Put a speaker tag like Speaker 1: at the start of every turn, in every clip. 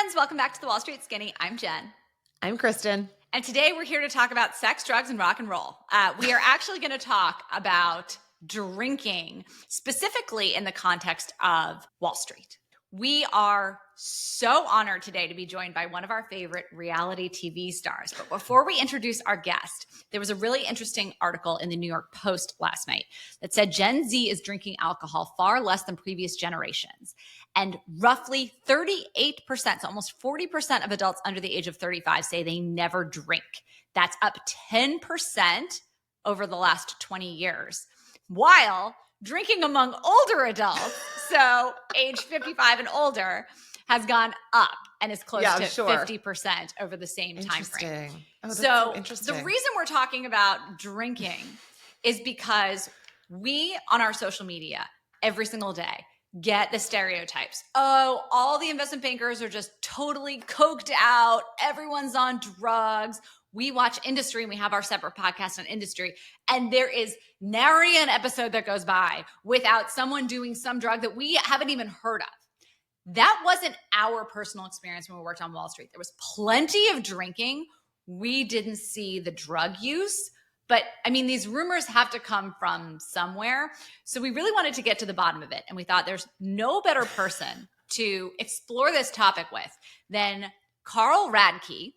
Speaker 1: friends. Welcome back to the Wall Street Skinny. I'm Jen.
Speaker 2: I'm Kristen.
Speaker 1: And today we're here to talk about sex, drugs, and rock and roll. We are actually going to talk about drinking, specifically in the context of Wall Street. We are so honored today to be joined by one of our favorite reality TV stars. But before we introduce our guest, there was a really interesting article in the New York Post last night that said Gen Z is drinking alcohol far less than previous generations. And roughly 38%, so almost 40% of adults under the age of 35 say they never drink. That's up 10% over the last 20 years. While drinking among older adults, so age 55 and older, has gone up and is close to 50% over the same time frame.
Speaker 2: Oh, that's
Speaker 1: so
Speaker 2: interesting.
Speaker 1: The reason we're talking about drinking is because we, on our social media, every single day, get the stereotypes. Oh, all the investment bankers are just totally coked out. Everyone's on drugs. We watch industry and we have our separate podcast on industry. And there is nary an episode that goes by without someone doing some drug that we haven't even heard of. That wasn't our personal experience when we worked on Wall Street. There was plenty of drinking. We didn't see the drug use. But I mean, these rumors have to come from somewhere. So we really wanted to get to the bottom of it. And we thought there's no better person to explore this topic with than Carl Radke,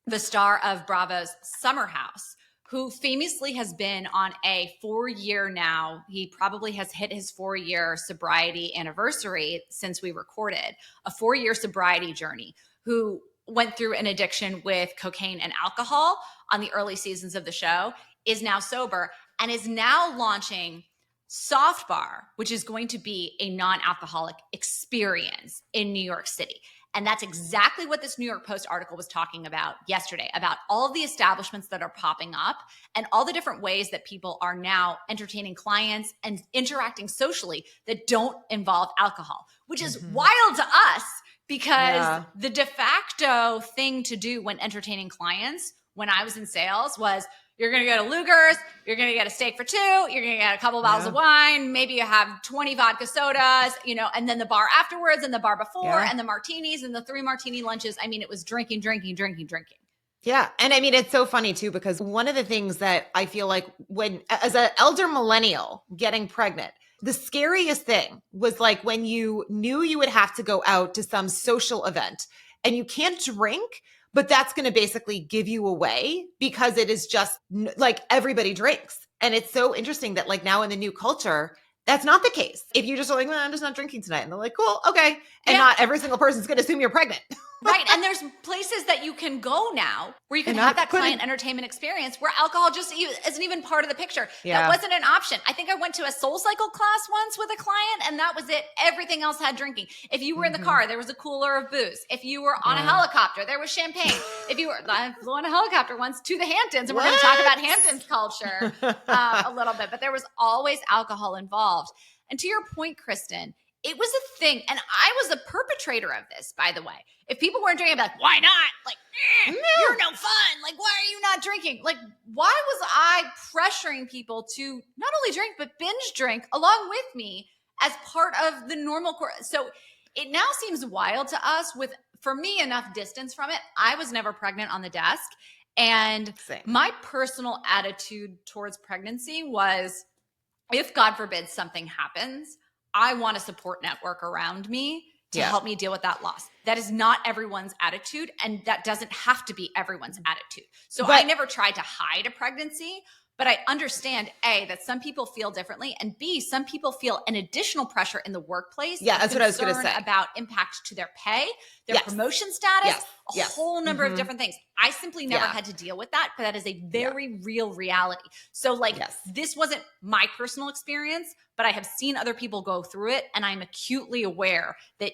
Speaker 1: the star of Bravo's Summer House, who famously has been on a 4-year now. He probably has hit his 4-year sobriety anniversary since we recorded, a 4-year sobriety journey, who went through an addiction with cocaine and alcohol on the early seasons of the show, is now sober, and is now launching Soft Bar, which is going to be a non-alcoholic experience in New York City. And that's exactly what this New York Post article was talking about yesterday, about all of the establishments that are popping up and all the different ways that people are now entertaining clients and interacting socially that don't involve alcohol, which is wild to us because the de facto thing to do when entertaining clients when I was in sales was you're going to go to Luger's, you're going to get a steak for 2, you're going to get a couple of bottles of wine, maybe you have 20 vodka sodas, and then the bar afterwards and the bar before and the martinis and the 3 martini lunches. I mean, it was drinking.
Speaker 2: Yeah. And I mean, it's so funny too, because one of the things that I feel like as an elder millennial getting pregnant, the scariest thing was like when you knew you would have to go out to some social event and you can't drink, but that's going to basically give you away because it is just like everybody drinks. And it's so interesting that like now in the new culture, that's not the case. If you just are like, well, I'm just not drinking tonight. And they're like, cool, okay. And not every single person's going to assume you're pregnant.
Speaker 1: Right. And there's places that you can go now where you can have that client entertainment experience where alcohol just isn't even part of the picture. That wasn't an option. I think I went to a SoulCycle class once with a client and that was it. Everything else had drinking. If you were in the car, there was a cooler of booze. If you were on a helicopter, there was champagne. I flew on a helicopter once to the Hamptons, and we're going to talk about Hamptons culture a little bit, but there was always alcohol involved. And to your point, Kristen, it was a thing. And I was a perpetrator of this, by the way. If people weren't drinking, I'd be like, why not? Like, you're no fun. Like, why are you not drinking? Like, why was I pressuring people to not only drink, but binge drink along with me as part of the normal course? So it now seems wild to us with, for me, enough distance from it. I was never pregnant on the desk. And my personal attitude towards pregnancy was, if God forbid something happens, I want a support network around me to help me deal with that loss. That is not everyone's attitude, and that doesn't have to be everyone's attitude. So I never tried to hide a pregnancy, but I understand, A, that some people feel differently, and B, some people feel an additional pressure in the workplace.
Speaker 2: Yeah, that's what I was going to say.
Speaker 1: About impact to their pay, their promotion status, a whole number of different things. I simply never had to deal with that, but that is a very real reality. So this wasn't my personal experience, but I have seen other people go through it, and I'm acutely aware that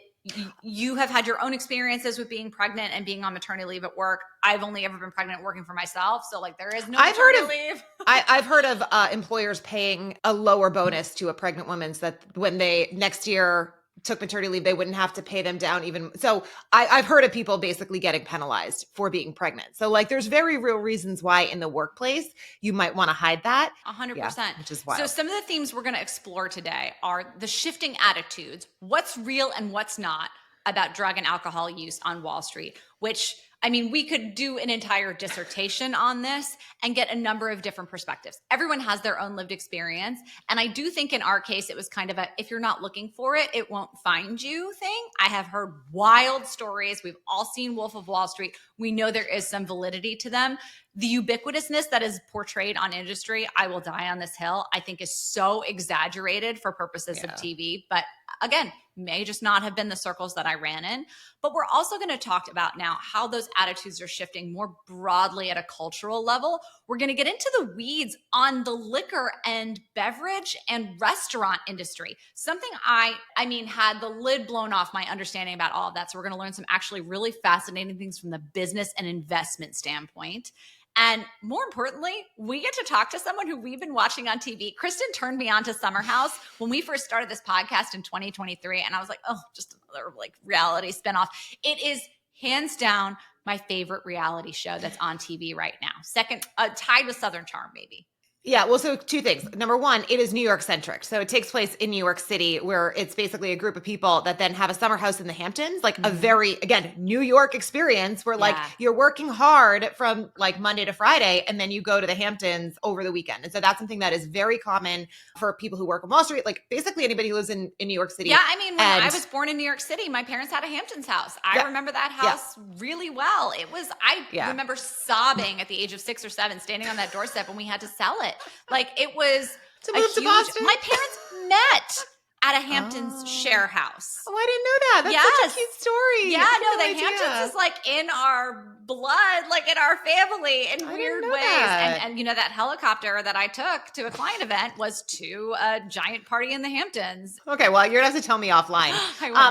Speaker 1: you have had your own experiences with being pregnant and being on maternity leave at work. I've only ever been pregnant working for myself. So there is no maternity leave.
Speaker 2: I've heard of employers paying a lower bonus to a pregnant woman so that when they next year took maternity leave, they wouldn't have to pay them down even. So I've heard of people basically getting penalized for being pregnant. So there's very real reasons why in the workplace you might want to hide that.
Speaker 1: 100%.
Speaker 2: Which is wild.
Speaker 1: So some of the themes we're going to explore today are the shifting attitudes, what's real and what's not about drug and alcohol use on Wall Street, which, I mean, we could do an entire dissertation on this and get a number of different perspectives. Everyone has their own lived experience. And I do think in our case, it was kind of a, if you're not looking for it, it won't find you thing. I have heard wild stories. We've all seen Wolf of Wall Street. We know there is some validity to them. The ubiquitousness that is portrayed on industry, I will die on this hill, I think is so exaggerated for purposes of TV. But again, may just not have been the circles that I ran in. But we're also going to talk about now how those attitudes are shifting more broadly at a cultural level. We're going to get into the weeds on the liquor and beverage and restaurant industry. Something I mean, had the lid blown off my understanding about all of that. So we're going to learn some actually really fascinating things from the business and investment standpoint. And more importantly, we get to talk to someone who we've been watching on TV. Kristen turned me on to Summer House when we first started this podcast in 2023. And I was like, oh, just another like reality spinoff. It is hands down my favorite reality show that's on TV right now. Second, tied with Southern Charm, maybe.
Speaker 2: Yeah, well, so two things. Number one, it is New York centric. So it takes place in New York City, where it's basically a group of people that then have a summer house in the Hamptons, like a very, again, New York experience where like you're working hard from like Monday to Friday, and then you go to the Hamptons over the weekend. And so that's something that is very common for people who work on Wall Street, like basically anybody who lives in New York City.
Speaker 1: Yeah, I mean, when I was born in New York City, my parents had a Hamptons house. I remember that house really well. It was, I remember sobbing at the age of 6 or 7, standing on that doorstep when we had to sell it. Like it was
Speaker 2: to move to Boston.
Speaker 1: My parents met at a Hamptons share house.
Speaker 2: Oh, I didn't know that. That's such a cute story.
Speaker 1: Yeah, no, the Hamptons is like in our blood, like in our family in weird ways. And you know, that helicopter that I took to a client event was to a giant party in the Hamptons.
Speaker 2: Okay, well, you're going to have to tell me offline.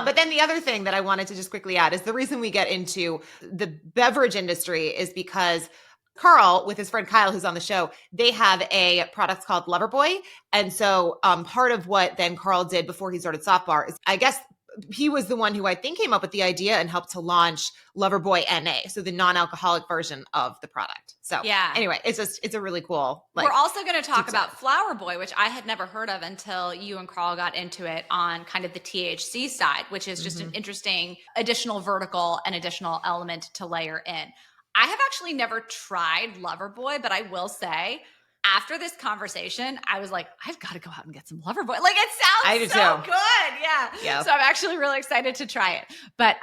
Speaker 2: But then the other thing that I wanted to just quickly add is the reason we get into the beverage industry is because Carl, with his friend Kyle, who's on the show, they have a product called Loverboy. And so part of what then Carl did before he started Soft Bar is, I guess he was the one who I think came up with the idea and helped to launch Loverboy NA, so the non-alcoholic version of the product. So anyway, it's a really cool. Like,
Speaker 1: we're also going to talk about Flower Boy, which I had never heard of until you and Carl got into it on kind of the THC side, which is just an interesting additional vertical and additional element to layer in. I have actually never tried Loverboy, but I will say after this conversation, I was like, I've got to go out and get some Loverboy. Like it sounds so good. Yeah. So I'm actually really excited to try it. But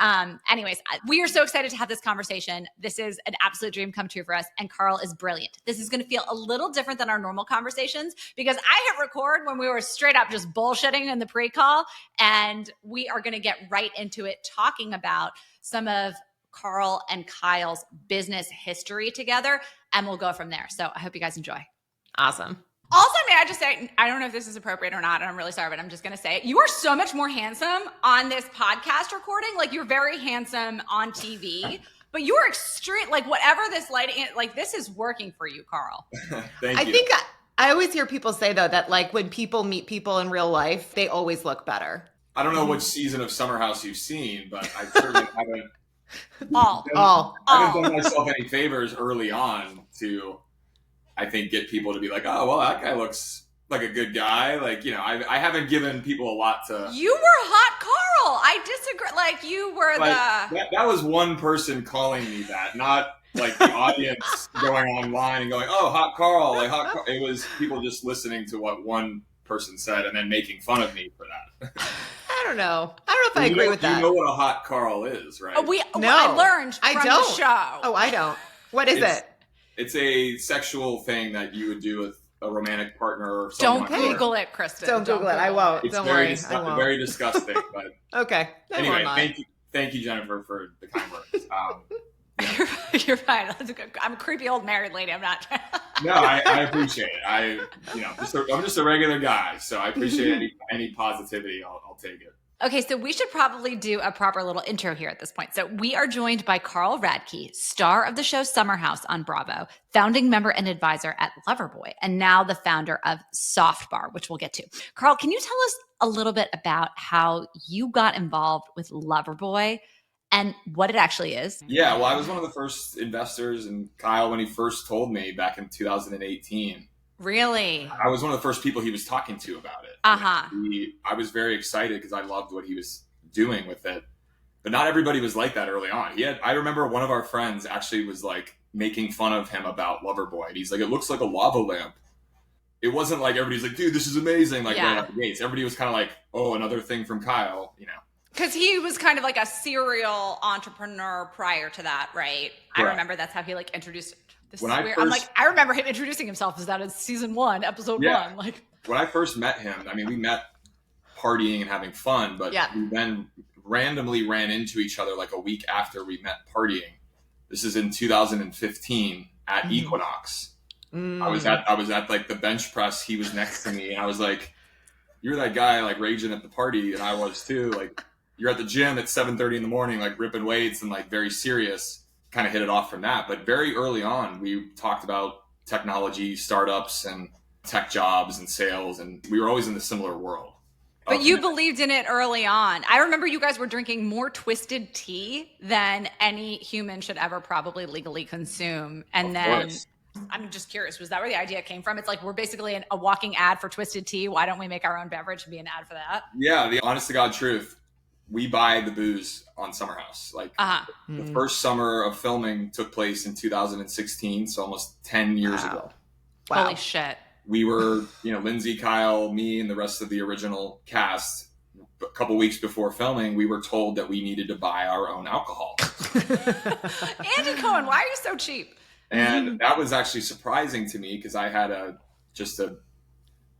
Speaker 1: anyways, we are so excited to have this conversation. This is an absolute dream come true for us. And Carl is brilliant. This is going to feel a little different than our normal conversations because I hit record when we were straight up just bullshitting in the pre-call. And we are going to get right into it talking about some of Carl and Kyle's business history together, and we'll go from there. So I hope you guys enjoy.
Speaker 2: Awesome.
Speaker 1: Also, may I just say, I don't know if this is appropriate or not, and I'm really sorry, but I'm just going to say it. You are so much more handsome on this podcast recording. Like, you're very handsome on TV, but you are extreme. Like, whatever this lighting, like, this is working for you, Carl.
Speaker 3: Thank you.
Speaker 2: I think I always hear people say, though, that, like, when people meet people in real life, they always look better.
Speaker 3: I don't know which season of Summer House you've seen, but I certainly haven't.
Speaker 2: I
Speaker 3: haven't done myself any favors early on to, I think, get people to be like, oh, well, that guy looks like a good guy. Like, you know, I haven't given people a lot to.
Speaker 1: You were hot Carl. I disagree. Like, you were
Speaker 3: that was one person calling me that, not like the audience going online and going, oh, hot Carl. Like, hot Carl. It was people just listening to what one person said and then making fun of me for that.
Speaker 2: I don't know if I agree with that.
Speaker 3: You know what a hot Carl is, right?
Speaker 1: I learned from the show.
Speaker 2: Oh, I don't. What is it?
Speaker 3: It's a sexual thing that you would do with a romantic partner or someone.
Speaker 1: Don't Google it, Kristen.
Speaker 2: Don't Google it. I won't.
Speaker 3: It's
Speaker 2: don't
Speaker 3: very
Speaker 2: worry. I won't.
Speaker 3: very disgusting. But
Speaker 2: okay.
Speaker 3: Anyway, thank you, Jennifer, for the kind words.
Speaker 1: You're fine. I'm a creepy old married lady. I'm not.
Speaker 3: No, I appreciate it. I'm just a regular guy, so I appreciate any positivity. I'll take it.
Speaker 1: Okay, so we should probably do a proper little intro here at this point. So we are joined by Carl Radke, star of the show Summer House on Bravo, founding member and advisor at Loverboy, and now the founder of Soft Bar, which we'll get to. Carl, can you tell us a little bit about how you got involved with Loverboy and what it actually is?
Speaker 3: Yeah, well, I was one of the first investors, and Kyle, when he first told me back in 2018.
Speaker 1: Really?
Speaker 3: I was one of the first people he was talking to about it.
Speaker 1: Uh-huh.
Speaker 3: I was very excited because I loved what he was doing with it. But not everybody was like that early on. I remember one of our friends actually was like making fun of him about Loverboy. And he's like, it looks like a lava lamp. It wasn't like everybody's like, dude, this is amazing. Like right out the gates. Everybody was kind of like, oh, another thing from Kyle, you know.
Speaker 1: Because he was kind of like a serial entrepreneur prior to that, right? Correct. I remember that's how he like introduced. This is weird. I'm like, I remember him introducing himself as that in season 1, episode 1. Like
Speaker 3: when I first met him, I mean, we met partying and having fun, but we then randomly ran into each other like a week after we met partying. This is in 2015 at Equinox. I was at like the bench press. He was next to me, and I was like, "You're that guy like raging at the party," and I was too. Like, you're at the gym at 7:30 in the morning, like ripping weights and like very serious. Kind of hit it off from that. But very early on, we talked about technology, startups, and tech jobs and sales, and we were always in the similar world.
Speaker 1: But you believed in it early on. I remember you guys were drinking more twisted tea than any human should ever probably legally consume. And then I'm just curious, was that where the idea came from? It's like we're basically a walking ad for twisted tea. Why don't we make our own beverage and be an ad for that?
Speaker 3: Yeah, the honest to God truth. We buy the booze on Summer House. Like the first summer of filming took place in 2016, so almost 10 years ago.
Speaker 1: Wow. Holy shit.
Speaker 3: We were, Lindsay, Kyle, me, and the rest of the original cast. A couple weeks before filming, we were told that we needed to buy our own alcohol.
Speaker 1: Andy Cohen, why are you so cheap?
Speaker 3: And that was actually surprising to me because I had just a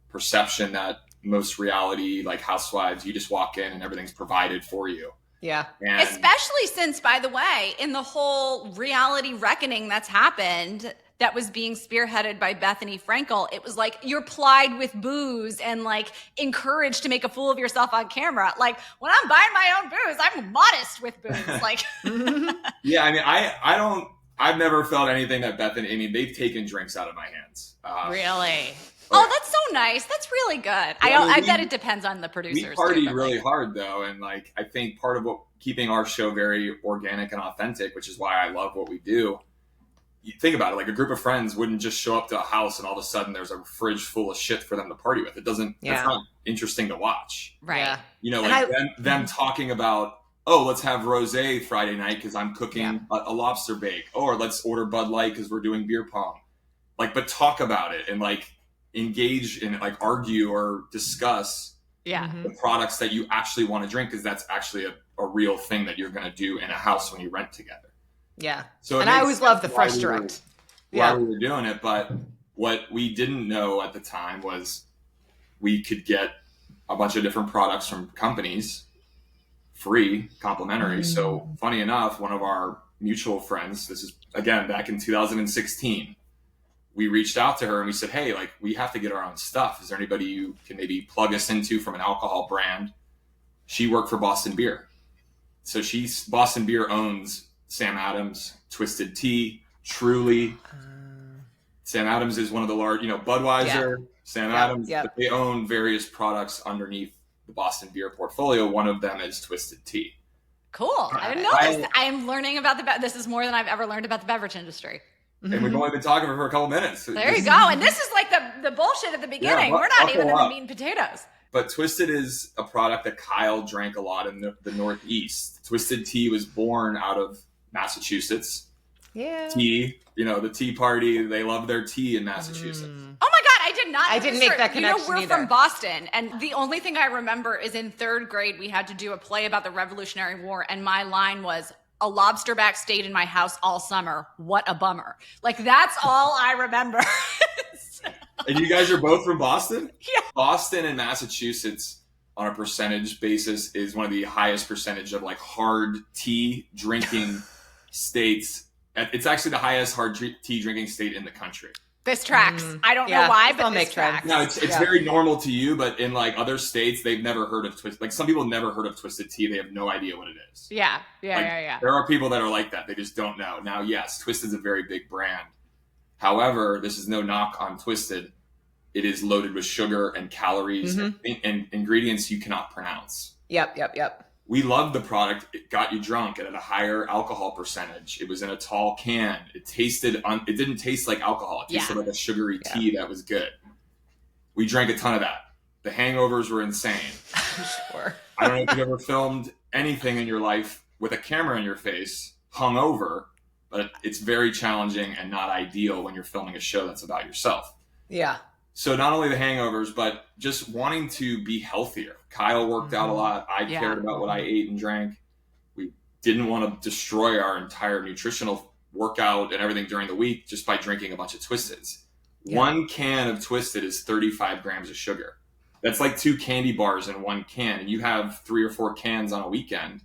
Speaker 3: perception that most reality, like Housewives, you just walk in and everything's provided for you.
Speaker 2: Yeah.
Speaker 3: And
Speaker 1: especially since, by the way, in the whole reality reckoning that's happened, that was being spearheaded by Bethany Frankel, it was like you're plied with booze and like encouraged to make a fool of yourself on camera. Like when I'm buying my own booze, I'm modest with booze. Like,
Speaker 3: yeah, I mean, I've never felt anything that Bethany. I mean, they've taken drinks out of my hands.
Speaker 1: Really? Oh, that's so nice. That's really good. I bet it depends on the producers.
Speaker 3: We party really hard though, and like I think part of what keeping our show very organic and authentic, which is why I love what we do. You think about it, like a group of friends wouldn't just show up to a house and all of a sudden there's a fridge full of shit for them to party with. It doesn't. That's not interesting to watch,
Speaker 1: right?
Speaker 3: Like them talking about, oh, let's have rosé Friday night because I'm cooking a lobster bake, or let's order Bud Light because we're doing beer pong. Like, but talk about it and like engage in it, like argue or discuss the products that you actually want to drink because that's actually a real thing that you're going to do in a house when you rent together.
Speaker 2: Yeah.
Speaker 3: So
Speaker 2: and I always love the fresh direct.
Speaker 3: Why we were doing it, but what we didn't know at the time was we could get a bunch of different products from companies free, complimentary. So funny enough, one of our mutual friends, this is again back in 2016, we reached out to her and we said, hey, like we have to get our own stuff. Is there anybody you can maybe plug us into from an alcohol brand? She worked for Boston Beer. So Boston Beer owns Sam Adams, Twisted Tea, Truly. Sam Adams is one of the large, Budweiser, Sam Adams. But they own various products underneath the Boston Beer portfolio. One of them is Twisted Tea.
Speaker 1: Cool. I didn't know this. I'm learning about this is more than I've ever learned about the beverage industry.
Speaker 3: And we've only been talking for a couple minutes.
Speaker 1: There you go. And this is like the bullshit at the beginning. We're not even in the meat and potatoes.
Speaker 3: But Twisted is a product that Kyle drank a lot in the Northeast. Twisted Tea was born out of Massachusetts.
Speaker 2: Yeah.
Speaker 3: Tea, the Tea Party, they love their tea in Massachusetts.
Speaker 1: Oh my God, I did not.
Speaker 2: I didn't make that connection
Speaker 1: we're
Speaker 2: either.
Speaker 1: from Boston, and the only thing I remember is in 3rd grade, we had to do a play about the Revolutionary War, and my line was, a lobster back stayed in my house all summer. What a bummer. Like, that's all I remember.
Speaker 3: And you guys are both from Boston?
Speaker 1: Yeah.
Speaker 3: Boston and Massachusetts, on a percentage basis, is one of the highest percentage of like hard tea drinking states. It's actually the highest hard tea drinking state in the country.
Speaker 1: This tracks. I don't know why, but this tracks.
Speaker 3: No, it's very normal to you, but in like other states, they've never heard of Twisted. Like some people have never heard of Twisted Tea. They have no idea what it is.
Speaker 1: Yeah.
Speaker 3: There are people that are like that. They just don't know. Now, yes, Twisted's a very big brand. However, this is no knock on Twisted. It is loaded with sugar and calories and ingredients you cannot pronounce.
Speaker 2: Yep.
Speaker 3: We loved the product. It got you drunk. It had a higher alcohol percentage. It was in a tall can. It it didn't taste like alcohol. It tasted like a sugary tea that was good. We drank a ton of that. The hangovers were insane.
Speaker 2: Sure.
Speaker 3: I don't know if you've ever filmed anything in your life with a camera in your face, hungover, but it's very challenging and not ideal when you're filming a show that's about yourself.
Speaker 2: Yeah.
Speaker 3: So not only the hangovers, but just wanting to be healthier. Kyle worked out a lot. I cared about what I ate and drank. We didn't want to destroy our entire nutritional workout and everything during the week just by drinking a bunch of Twisteds. Yeah. 1 can of Twisted is 35 grams of sugar. That's like 2 candy bars in 1 can. And you have 3 or 4 cans on a weekend.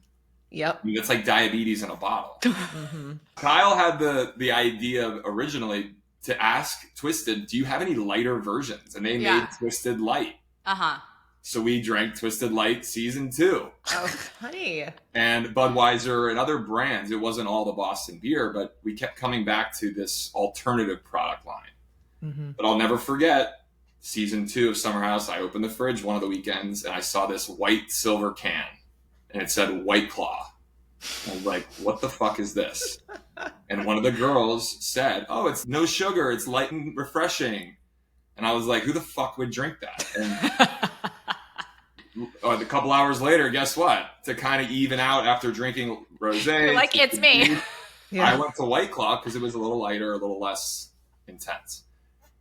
Speaker 2: Yep.
Speaker 3: I mean, that's like diabetes in a bottle. Kyle had the idea originally to ask Twisted, do you have any lighter versions? And they made Twisted Light. So we drank Twisted Light season 2.
Speaker 2: Oh, funny.
Speaker 3: And Budweiser and other brands. It wasn't all the Boston beer, but we kept coming back to this alternative product line. But I'll never forget season 2 of Summer House. I opened the fridge one of the weekends and I saw this white silver can and it said White Claw. I was like, what the fuck is this? And one of the girls said, oh, it's no sugar. It's light and refreshing. And I was like, who the fuck would drink that? And a couple hours later, guess what? To kind of even out after drinking rosé.
Speaker 1: You're like, it's me.
Speaker 3: I went to White Claw because it was a little lighter, a little less intense.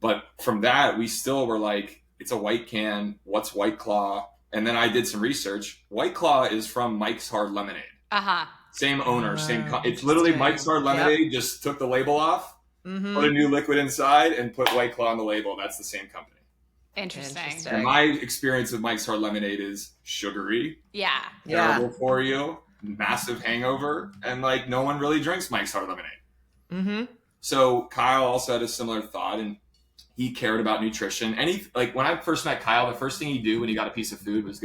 Speaker 3: But from that, we still were like, it's a white can. What's White Claw? And then I did some research. White Claw is from Mike's Hard Lemonade. Same owner, it's literally Mike's Hard Lemonade, just took the label off, put a new liquid inside, and put White Claw on the label. That's the same company.
Speaker 1: Interesting.
Speaker 3: And my experience with Mike's Hard Lemonade is sugary. Terrible for you, massive hangover, and like no one really drinks Mike's Hard Lemonade. So Kyle also had a similar thought, and he cared about nutrition. And he, like when I first met Kyle, the first thing he'd do when he got a piece of food was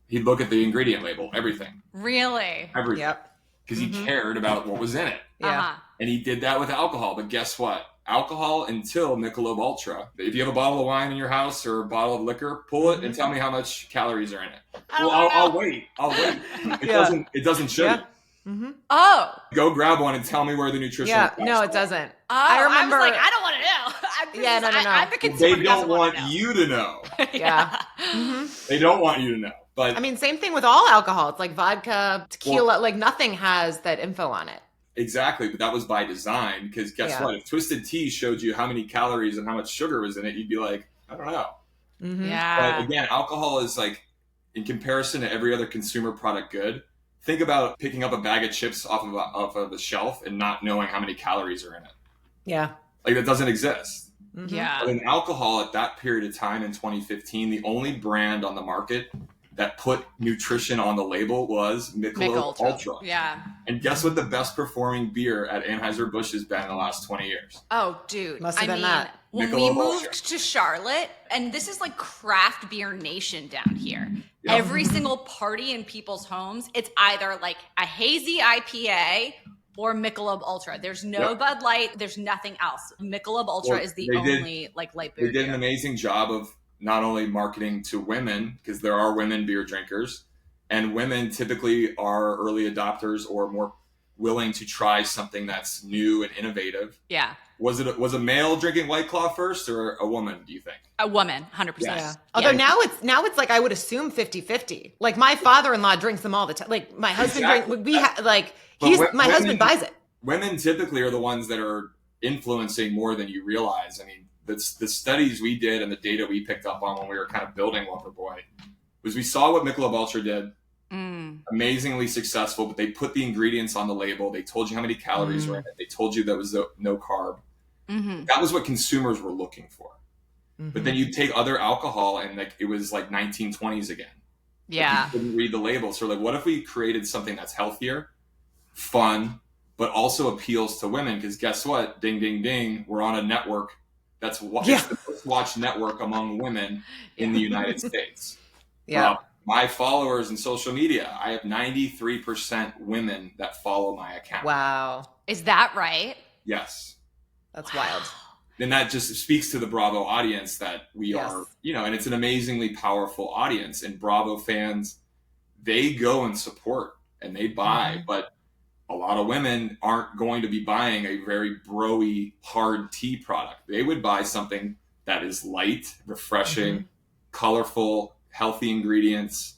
Speaker 3: he'd look at the ingredient label, everything.
Speaker 1: Really?
Speaker 3: Everything.
Speaker 2: Yep.
Speaker 3: Because he cared about what was in it.
Speaker 2: Yeah.
Speaker 3: And he did that with alcohol. But guess what? Alcohol until Michelob Ultra. If you have a bottle of wine in your house or a bottle of liquor, pull it and tell me how much calories are in it. I'll wait. It doesn't show you.
Speaker 1: Oh.
Speaker 3: Go grab one and tell me where the nutrition is.
Speaker 2: No, it doesn't.
Speaker 1: I remember. I was like, I don't want to know.
Speaker 2: No.
Speaker 1: I'm the consumer.
Speaker 3: They don't want you to know. They don't want you to know. But
Speaker 2: I mean, same thing with all alcohol. It's like vodka, tequila, like nothing has that info on it.
Speaker 3: Exactly, but that was by design because guess what? If Twisted Tea showed you how many calories and how much sugar was in it, you'd be like, I don't know. But again, alcohol is like, in comparison to every other consumer product good, think about picking up a bag of chips off of a shelf and not knowing how many calories are in it.
Speaker 2: Yeah.
Speaker 3: Like that doesn't exist.
Speaker 1: Yeah.
Speaker 3: But in alcohol at that period of time in 2015, the only brand on the market that put nutrition on the label was Michelob Ultra.
Speaker 1: Yeah.
Speaker 3: And guess what the best performing beer at Anheuser-Busch has been in the last 20 years?
Speaker 1: Oh, dude.
Speaker 2: Must have been that.
Speaker 1: When we moved to Charlotte, and this is like craft beer nation down here. Every single party in people's homes, it's either like a hazy IPA or Michelob Ultra. There's no Bud Light. There's nothing else. Michelob Ultra is the only like light beer.
Speaker 3: They did an amazing job of not only marketing to women, because there are women beer drinkers, and women typically are early adopters or more willing to try something that's new and innovative.
Speaker 1: Yeah.
Speaker 3: Was a male drinking White Claw first or a woman, do you think?
Speaker 1: A woman, 100%.
Speaker 2: Yeah. Although now it's like I would assume 50-50. Like my father-in-law drinks them all the time. Like my husband my husband buys it.
Speaker 3: Women typically are the ones that are influencing more than you realize. I mean, the studies we did and the data we picked up on when we were kind of building Loverboy was we saw what Michelob Ultra did. Amazingly successful, but they put the ingredients on the label. They told you how many calories were in it. They told you that was no carb. That was what consumers were looking for. But then you take other alcohol and like it was like 1920s again.
Speaker 1: Yeah.
Speaker 3: Like, you couldn't read the label. So like, what if we created something that's healthier, fun, but also appeals to women? Because guess what? Ding, ding, ding. We're on a network that's the most watched network among women in the United States. My followers in social media, I have 93% women that follow my account.
Speaker 2: Wow.
Speaker 1: Is that right?
Speaker 3: Yes.
Speaker 2: That's wild.
Speaker 3: And that just speaks to the Bravo audience that we are, and it's an amazingly powerful audience. And Bravo fans, they go and support and they buy, but a lot of women aren't going to be buying a very bro-y, hard tea product. They would buy something that is light, refreshing, colorful, healthy ingredients,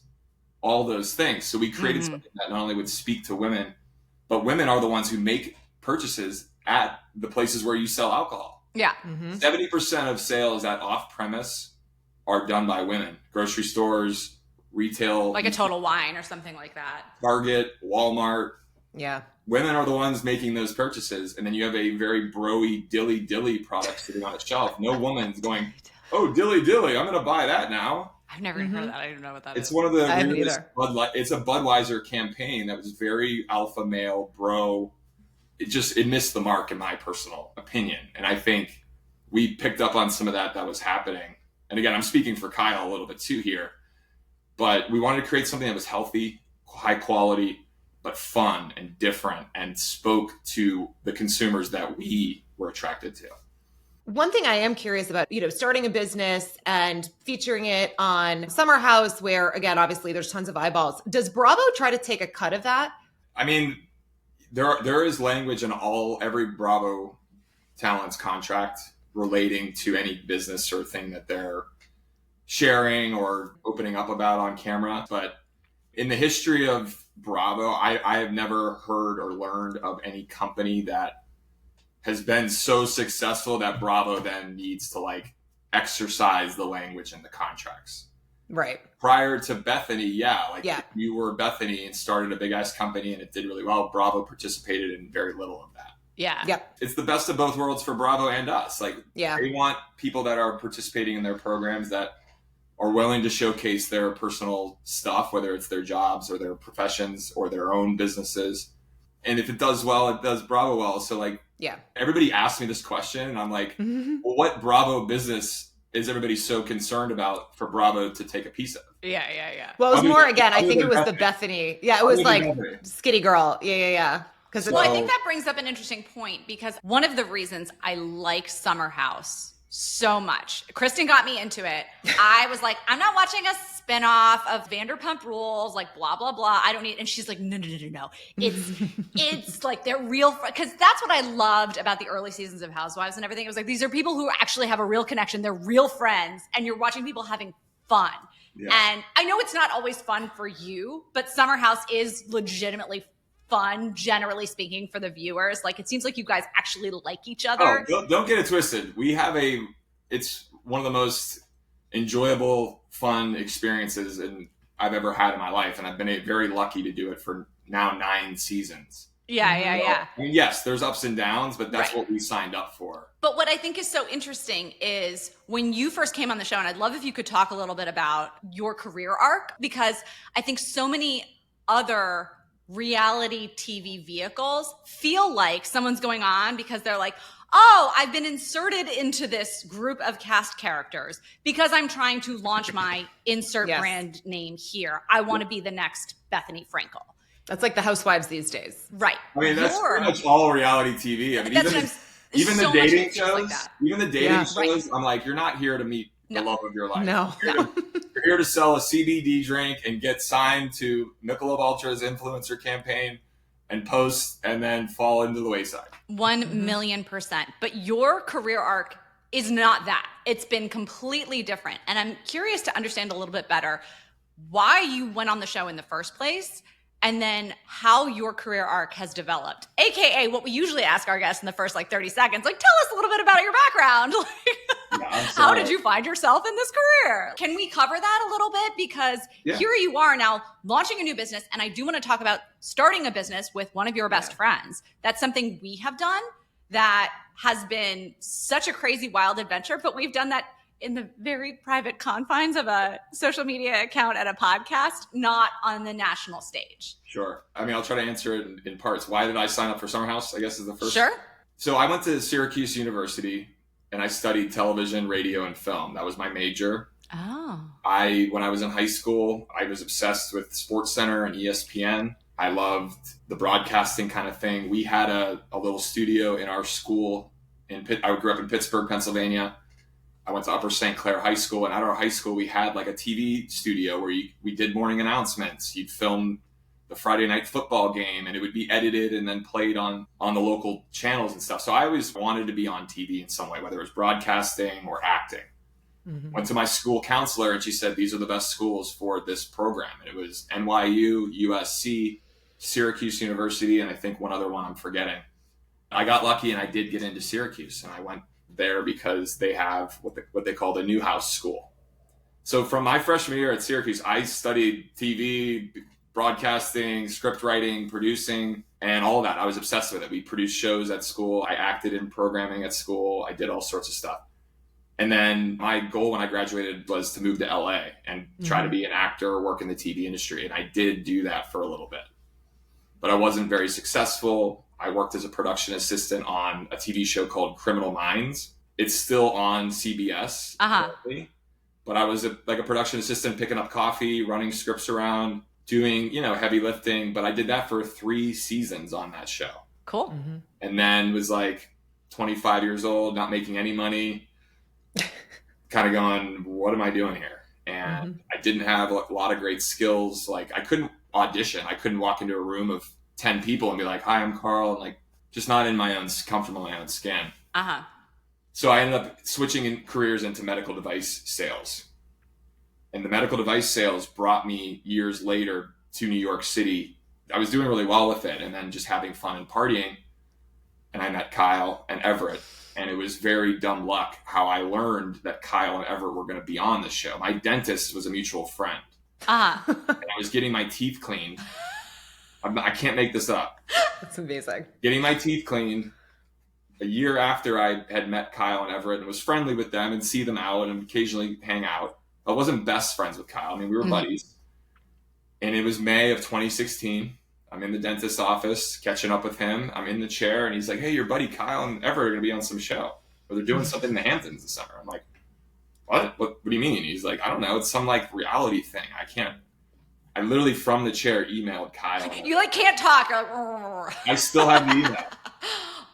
Speaker 3: all those things. So we created something that not only would speak to women, but women are the ones who make purchases at the places where you sell alcohol.
Speaker 1: Yeah.
Speaker 3: 70% of sales at off-premise are done by women. Grocery stores, retail.
Speaker 1: Like a Total Wine or something like that.
Speaker 3: Target, Walmart.
Speaker 2: Yeah.
Speaker 3: Women are the ones making those purchases. And then you have a very bro-y dilly product sitting on a shelf. No woman's going, oh, dilly, I'm going to buy that now.
Speaker 1: I've never even heard of that. I don't even know what that is.
Speaker 3: It's one of the
Speaker 2: weirdest
Speaker 3: it's a Budweiser campaign that was very alpha male, bro. It missed the mark in my personal opinion. And I think we picked up on some of that was happening. And again, I'm speaking for Kyle a little bit too here, but we wanted to create something that was healthy, high quality, but fun and different, and spoke to the consumers that we were attracted to.
Speaker 2: One thing I am curious about, starting a business and featuring it on Summer House, where, again, obviously there's tons of eyeballs. Does Bravo try to take a cut of that?
Speaker 3: I mean, there is language in every Bravo talent's contract relating to any business or thing that they're sharing or opening up about on camera. But in the history of Bravo, I have never heard or learned of any company that has been so successful that Bravo then needs to exercise the language in the contracts.
Speaker 2: Right.
Speaker 3: Prior to Bethany, if you were Bethany and started a big ass company and it did really well, Bravo participated in very little of that.
Speaker 1: Yeah.
Speaker 2: Yep.
Speaker 3: It's the best of both worlds for Bravo and us.
Speaker 2: They
Speaker 3: want people that are participating in their programs that are willing to showcase their personal stuff, whether it's their jobs or their professions or their own businesses. And if it does well, it does Bravo well. So everybody asks me this question and I'm like, well, what Bravo business is everybody so concerned about for Bravo to take a piece of?
Speaker 1: Yeah.
Speaker 2: Well, it was more, again, I think it was the Bethany. Yeah, it was Skinny Girl. Yeah. I
Speaker 1: think that brings up an interesting point, because one of the reasons I like Summer House so much, Kristen got me into it. I was like, I'm not watching a spinoff of Vanderpump Rules, blah, blah, blah. I don't need, and she's like, no. It's like they're real, because that's what I loved about the early seasons of Housewives and everything. It was like, these are people who actually have a real connection. They're real friends, and you're watching people having fun. Yeah. And I know it's not always fun for you, but Summer House is legitimately fun, generally speaking, for the viewers. It seems like you guys actually like each other.
Speaker 3: Oh, don't get it twisted. It's one of the most enjoyable, fun experiences I've ever had in my life. And I've been very lucky to do it for now 9 seasons.
Speaker 1: Yeah.
Speaker 3: I mean, yes, there's ups and downs, but that's what we signed up for.
Speaker 1: But what I think is so interesting is when you first came on the show, and I'd love if you could talk a little bit about your career arc, because I think so many other reality TV vehicles feel like someone's going on because they're like, oh, I've been inserted into this group of cast characters because I'm trying to launch my insert brand name here. I want to be the next Bethany Frankel.
Speaker 2: That's like the Housewives these days.
Speaker 1: Right.
Speaker 3: I mean, that's pretty much all reality TV. I mean, even the dating shows, I'm like, you're not here to meet the love of your life.
Speaker 2: No.
Speaker 3: You're here to sell a CBD drink and get signed to Michelob Ultra's influencer campaign and post and then fall into the wayside.
Speaker 1: 1,000,000%. But your career arc is not that. It's been completely different. And I'm curious to understand a little bit better why you went on the show in the first place, and then how your career arc has developed. AKA what we usually ask our guests in the first 30 seconds, tell us a little bit about your background. How did you find yourself in this career? Can we cover that a little bit? Because here you are now launching a new business, and I do want to talk about starting a business with one of your best friends. That's something we have done that has been such a crazy, wild adventure, but we've done that in the very private confines of a social media account and a podcast, not on the national stage.
Speaker 3: Sure. I mean, I'll try to answer it in parts. Why did I sign up for Summer House, I guess, is the first.
Speaker 1: Sure.
Speaker 3: So I went to Syracuse University and I studied television, radio, and film. That was my major.
Speaker 1: Oh.
Speaker 3: When I was in high school, I was obsessed with SportsCenter and ESPN. I loved the broadcasting kind of thing. We had a little studio in our school. I grew up in Pittsburgh, Pennsylvania. I went to Upper St. Clair High School, and at our high school, we had a TV studio where we did morning announcements. You'd film the Friday night football game, and it would be edited and then played on the local channels and stuff. So I always wanted to be on TV in some way, whether it was broadcasting or acting.
Speaker 2: Mm-hmm.
Speaker 3: Went to my school counselor and she said, these are the best schools for this program. And it was NYU, USC, Syracuse University, and I think one other one I'm forgetting. I got lucky and I did get into Syracuse, and I went there because they have what they call the Newhouse School. So from my freshman year at Syracuse, I studied TV, broadcasting, script writing, producing, and all of that. I was obsessed with it. We produced shows at school. I acted in programming at school. I did all sorts of stuff. And then my goal when I graduated was to move to LA and try to be an actor, work in the TV industry. And I did do that for a little bit, but I wasn't very successful. I worked as a production assistant on a TV show called Criminal Minds. It's still on CBS, currently, but I was a production assistant, picking up coffee, running scripts around, doing, heavy lifting. But I did that for 3 seasons on that show.
Speaker 1: Cool.
Speaker 2: Mm-hmm.
Speaker 3: And then was like 25 years old, not making any money, kind of going, what am I doing here? And I didn't have a lot of great skills. Like, I couldn't audition. I couldn't walk into a room of 10 people and be like, hi, I'm Carl. And just not in my own, comfortable in my own skin. So I ended up switching careers into medical device sales. And the medical device sales brought me years later to New York City. I was doing really well with it and then just having fun and partying. And I met Kyle and Everett. And it was very dumb luck how I learned that Kyle and Everett were going to be on the show. My dentist was a mutual friend. And I was getting my teeth cleaned. I can't make this up.
Speaker 2: That's amazing.
Speaker 3: Getting my teeth cleaned a year after I had met Kyle and Everett and was friendly with them and see them out and occasionally hang out. I wasn't best friends with Kyle. I mean, we were buddies. And it was May of 2016. I'm in the dentist's office catching up with him. I'm in the chair and he's like, hey, your buddy Kyle and Everett are going to be on some show. Or they're doing something in the Hamptons this summer. I'm like, what do you mean? He's like, I don't know. It's some reality thing. I literally from the chair emailed Kyle.
Speaker 1: You can't talk.
Speaker 3: I still have the email.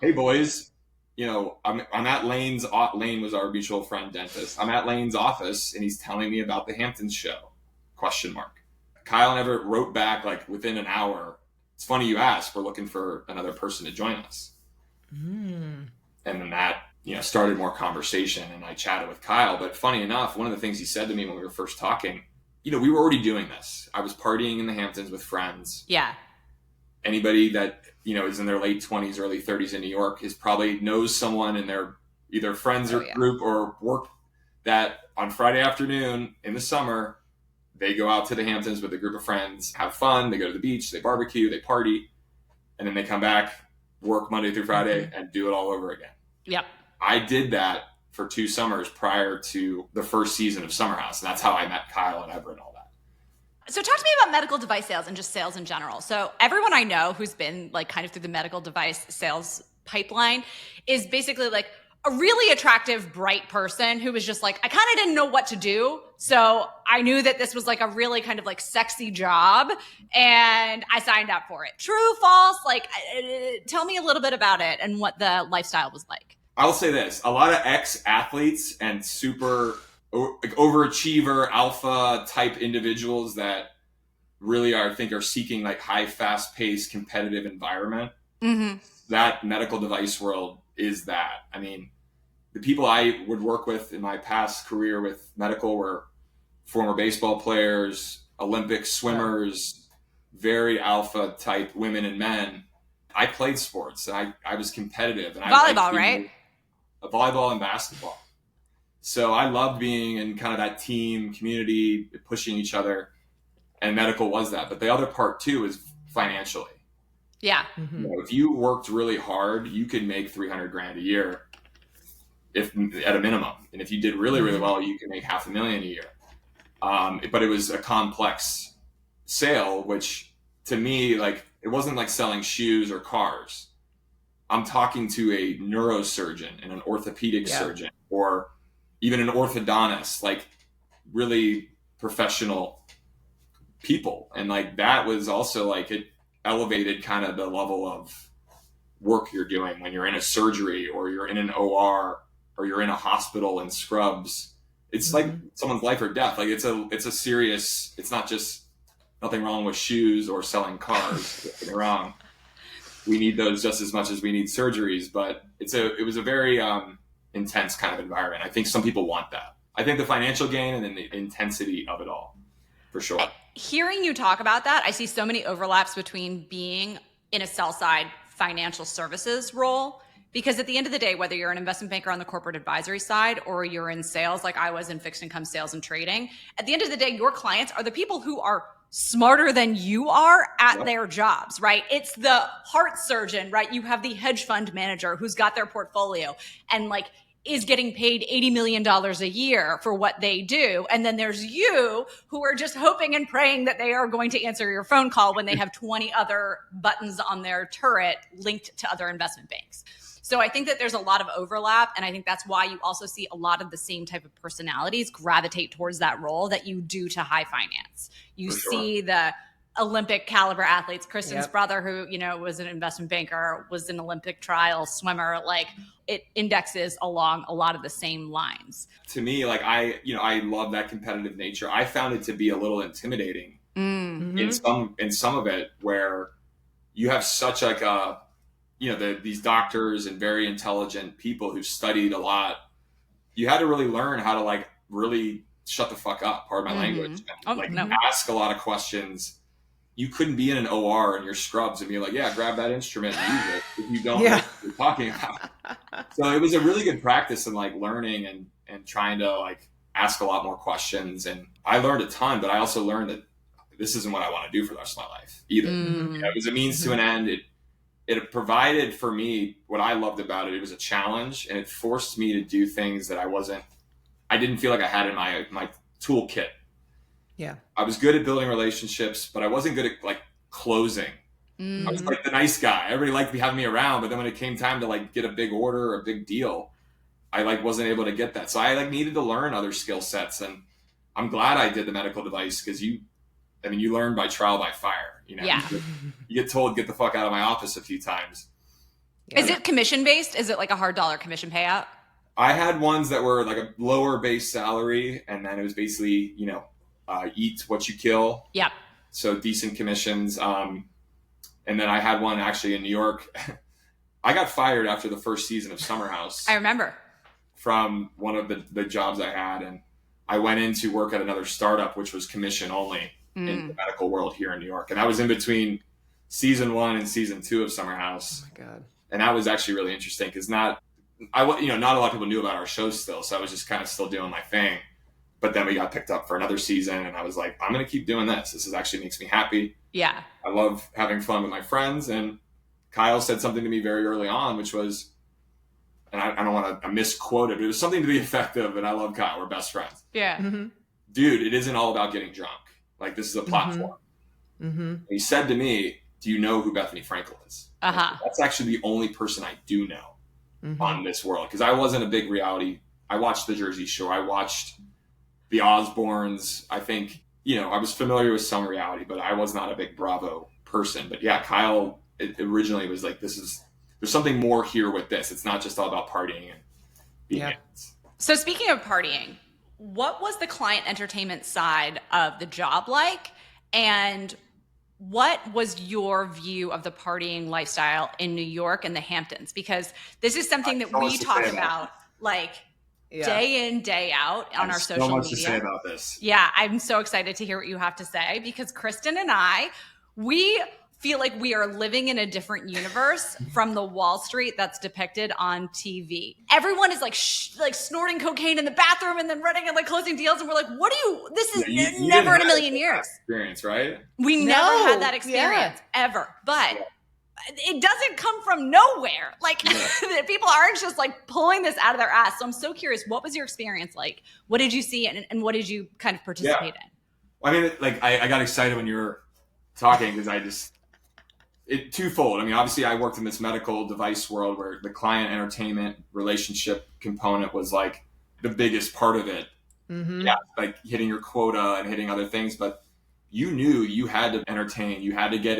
Speaker 3: Hey boys, I'm at Lane's. Lane was our mutual friend dentist. I'm at Lane's office and he's telling me about the Hamptons show, ? Kyle and Everett wrote back within an hour. It's funny you asked. We're looking for another person to join us. And then that, started more conversation and I chatted with Kyle. But funny enough, one of the things he said to me when we were first talking, we were already doing this. I was partying in the Hamptons with friends.
Speaker 1: Yeah.
Speaker 3: Anybody that, is in their late 20s, early 30s in New York is probably knows someone in their either friends or group or work that on Friday afternoon in the summer, they go out to the Hamptons with a group of friends, have fun. They go to the beach, they barbecue, they party, and then they come back, work Monday through Friday and do it all over again.
Speaker 1: Yep.
Speaker 3: I did that for 2 summers prior to the first season of Summer House. And that's how I met Kyle and Everett and all that.
Speaker 1: So talk to me about medical device sales and just sales in general. So everyone I know who's been kind of through the medical device sales pipeline is basically a really attractive, bright person who was just I kind of didn't know what to do. So I knew that this was a really kind of sexy job and I signed up for it. True, false? Tell me a little bit about it and what the lifestyle was like.
Speaker 3: I'll say this. A lot of ex-athletes and super overachiever alpha type individuals that really are seeking high, fast paced competitive environment. That medical device world is that. I mean, the people I would work with in my past career with medical were former baseball players, Olympic swimmers, very alpha type women and men. I played sports and I was competitive. And
Speaker 1: Volleyball, right?
Speaker 3: Volleyball and basketball. So I loved being in kind of that team community, pushing each other, and medical was that. But the other part too is financially.
Speaker 1: Yeah.
Speaker 3: If you worked really hard, you could make $300,000 a year, if at a minimum. And if you did really, really well, you could make $500,000 a year. But it was a complex sale, which to me, it wasn't selling shoes or cars. I'm talking to a neurosurgeon and an orthopedic surgeon, or even an orthodontist, really professional people. And that was also it elevated kind of the level of work you're doing when you're in a surgery or you're in an OR or you're in a hospital in scrubs. It's someone's life or death. It's a serious, it's not just nothing wrong with shoes or selling cars. Don't get me wrong. We need those just as much as we need surgeries, but it was a very intense kind of environment. I think some people want that. I think the financial gain and then the intensity of it all, for sure.
Speaker 1: Hearing you talk about that, I see so many overlaps between being in a sell side financial services role. Because at the end of the day, whether you're an investment banker on the corporate advisory side or you're in sales, like I was in fixed income sales and trading, at the end of the day, your clients are the people who are smarter than you are at their jobs, right? It's the heart surgeon, right? You have the hedge fund manager who's got their portfolio and like is getting paid $80 million a year for what they do. And then there's you who are just hoping and praying that they are going to answer your phone call when they have 20 other buttons on their turret linked to other investment banks. So I think that there's a lot of overlap. And I think that's why you also see a lot of the same type of personalities gravitate towards that role that you do to high finance. You see the Olympic caliber athletes. Kristen's brother, who, you know, was an investment banker, was an Olympic trial swimmer. Like it indexes along a lot of the same lines.
Speaker 3: To me, like I love that competitive nature. I found it to be a little intimidating in some of it, where you have such like a, you know, these doctors and very intelligent people who studied a lot. You had to really learn how to like really shut the fuck up, pardon my language, and ask a lot of questions. You couldn't be in an OR in your scrubs and be like, yeah, grab that instrument and use it if you don't know what you're talking about. So it was a really good practice in like learning and trying to like ask a lot more questions. And I learned a ton, but I also learned that this isn't what I want to do for the rest of my life either. You know, it was a means to an end. It provided for me what I loved about it. It was a challenge, and it forced me to do things that I didn't feel like I had in my toolkit.
Speaker 2: Yeah.
Speaker 3: I was good at building relationships, but I wasn't good at like closing. I was like the nice guy. Everybody liked having me around, but then when it came time to like get a big order or a big deal, I like wasn't able to get that. So I like needed to learn other skill sets, and I'm glad I did the medical device because you learn by trial by fire. You know, you get told, get the fuck out of my office a few times.
Speaker 1: Yeah. Is it commission based? Is it like a hard dollar commission payout?
Speaker 3: I had ones that were like a lower base salary, and then it was basically, you know, eat what you kill.
Speaker 1: Yep.
Speaker 3: So decent commissions. And then I had one actually in New York. I got fired after the first season of Summer House.
Speaker 1: I remember.
Speaker 3: From one of the jobs I had, and I went in to work at another startup, which was commission only. In the medical world here in New York. And I was in between season 1 and season 2 of Summer House.
Speaker 2: Oh my God.
Speaker 3: And that was actually really interesting because not a lot of people knew about our show still. So I was just kind of still doing my thing. But then we got picked up for another season, and I was like, I'm going to keep doing this. This actually makes me happy.
Speaker 1: Yeah.
Speaker 3: I love having fun with my friends. And Kyle said something to me very early on, which was, and I don't want to misquote it, but it was something to the effect of, and I love Kyle, we're best friends.
Speaker 1: Yeah.
Speaker 3: Dude, it isn't all about getting drunk. Like, this is a platform. He said to me, do you know who Bethany Frankel is? That's actually the only person I do know on this world. Because I wasn't a big reality. I watched The Jersey Shore. I watched The Osbournes. I think, you know, I was familiar with some reality, but I was not a big Bravo person. But yeah, Kyle originally was like, there's something more here with this. It's not just all about partying and being idiots.
Speaker 1: So speaking of partying, what was the client entertainment side of the job like? And what was your view of the partying lifestyle in New York and the Hamptons? Because this is something that we talk about like day in, day out on our social media. So much to say
Speaker 3: about this.
Speaker 1: Yeah, I'm so excited to hear what you have to say because Kristen and I, we feel like we are living in a different universe from the Wall Street that's depicted on TV. Everyone is like snorting cocaine in the bathroom and then running and like closing deals. And we're like, this is never in a million years.
Speaker 3: Experience, right?
Speaker 1: We never had that experience ever, but it doesn't come from nowhere. Like people aren't just like pulling this out of their ass. So I'm so curious, what was your experience like? What did you see and what did you kind of participate in?
Speaker 3: Well, I mean, like I got excited when you were talking because it twofold. I mean, obviously I worked in this medical device world where the client entertainment relationship component was like the biggest part of it. Yeah, like hitting your quota and hitting other things, but you knew you had to entertain, you had to get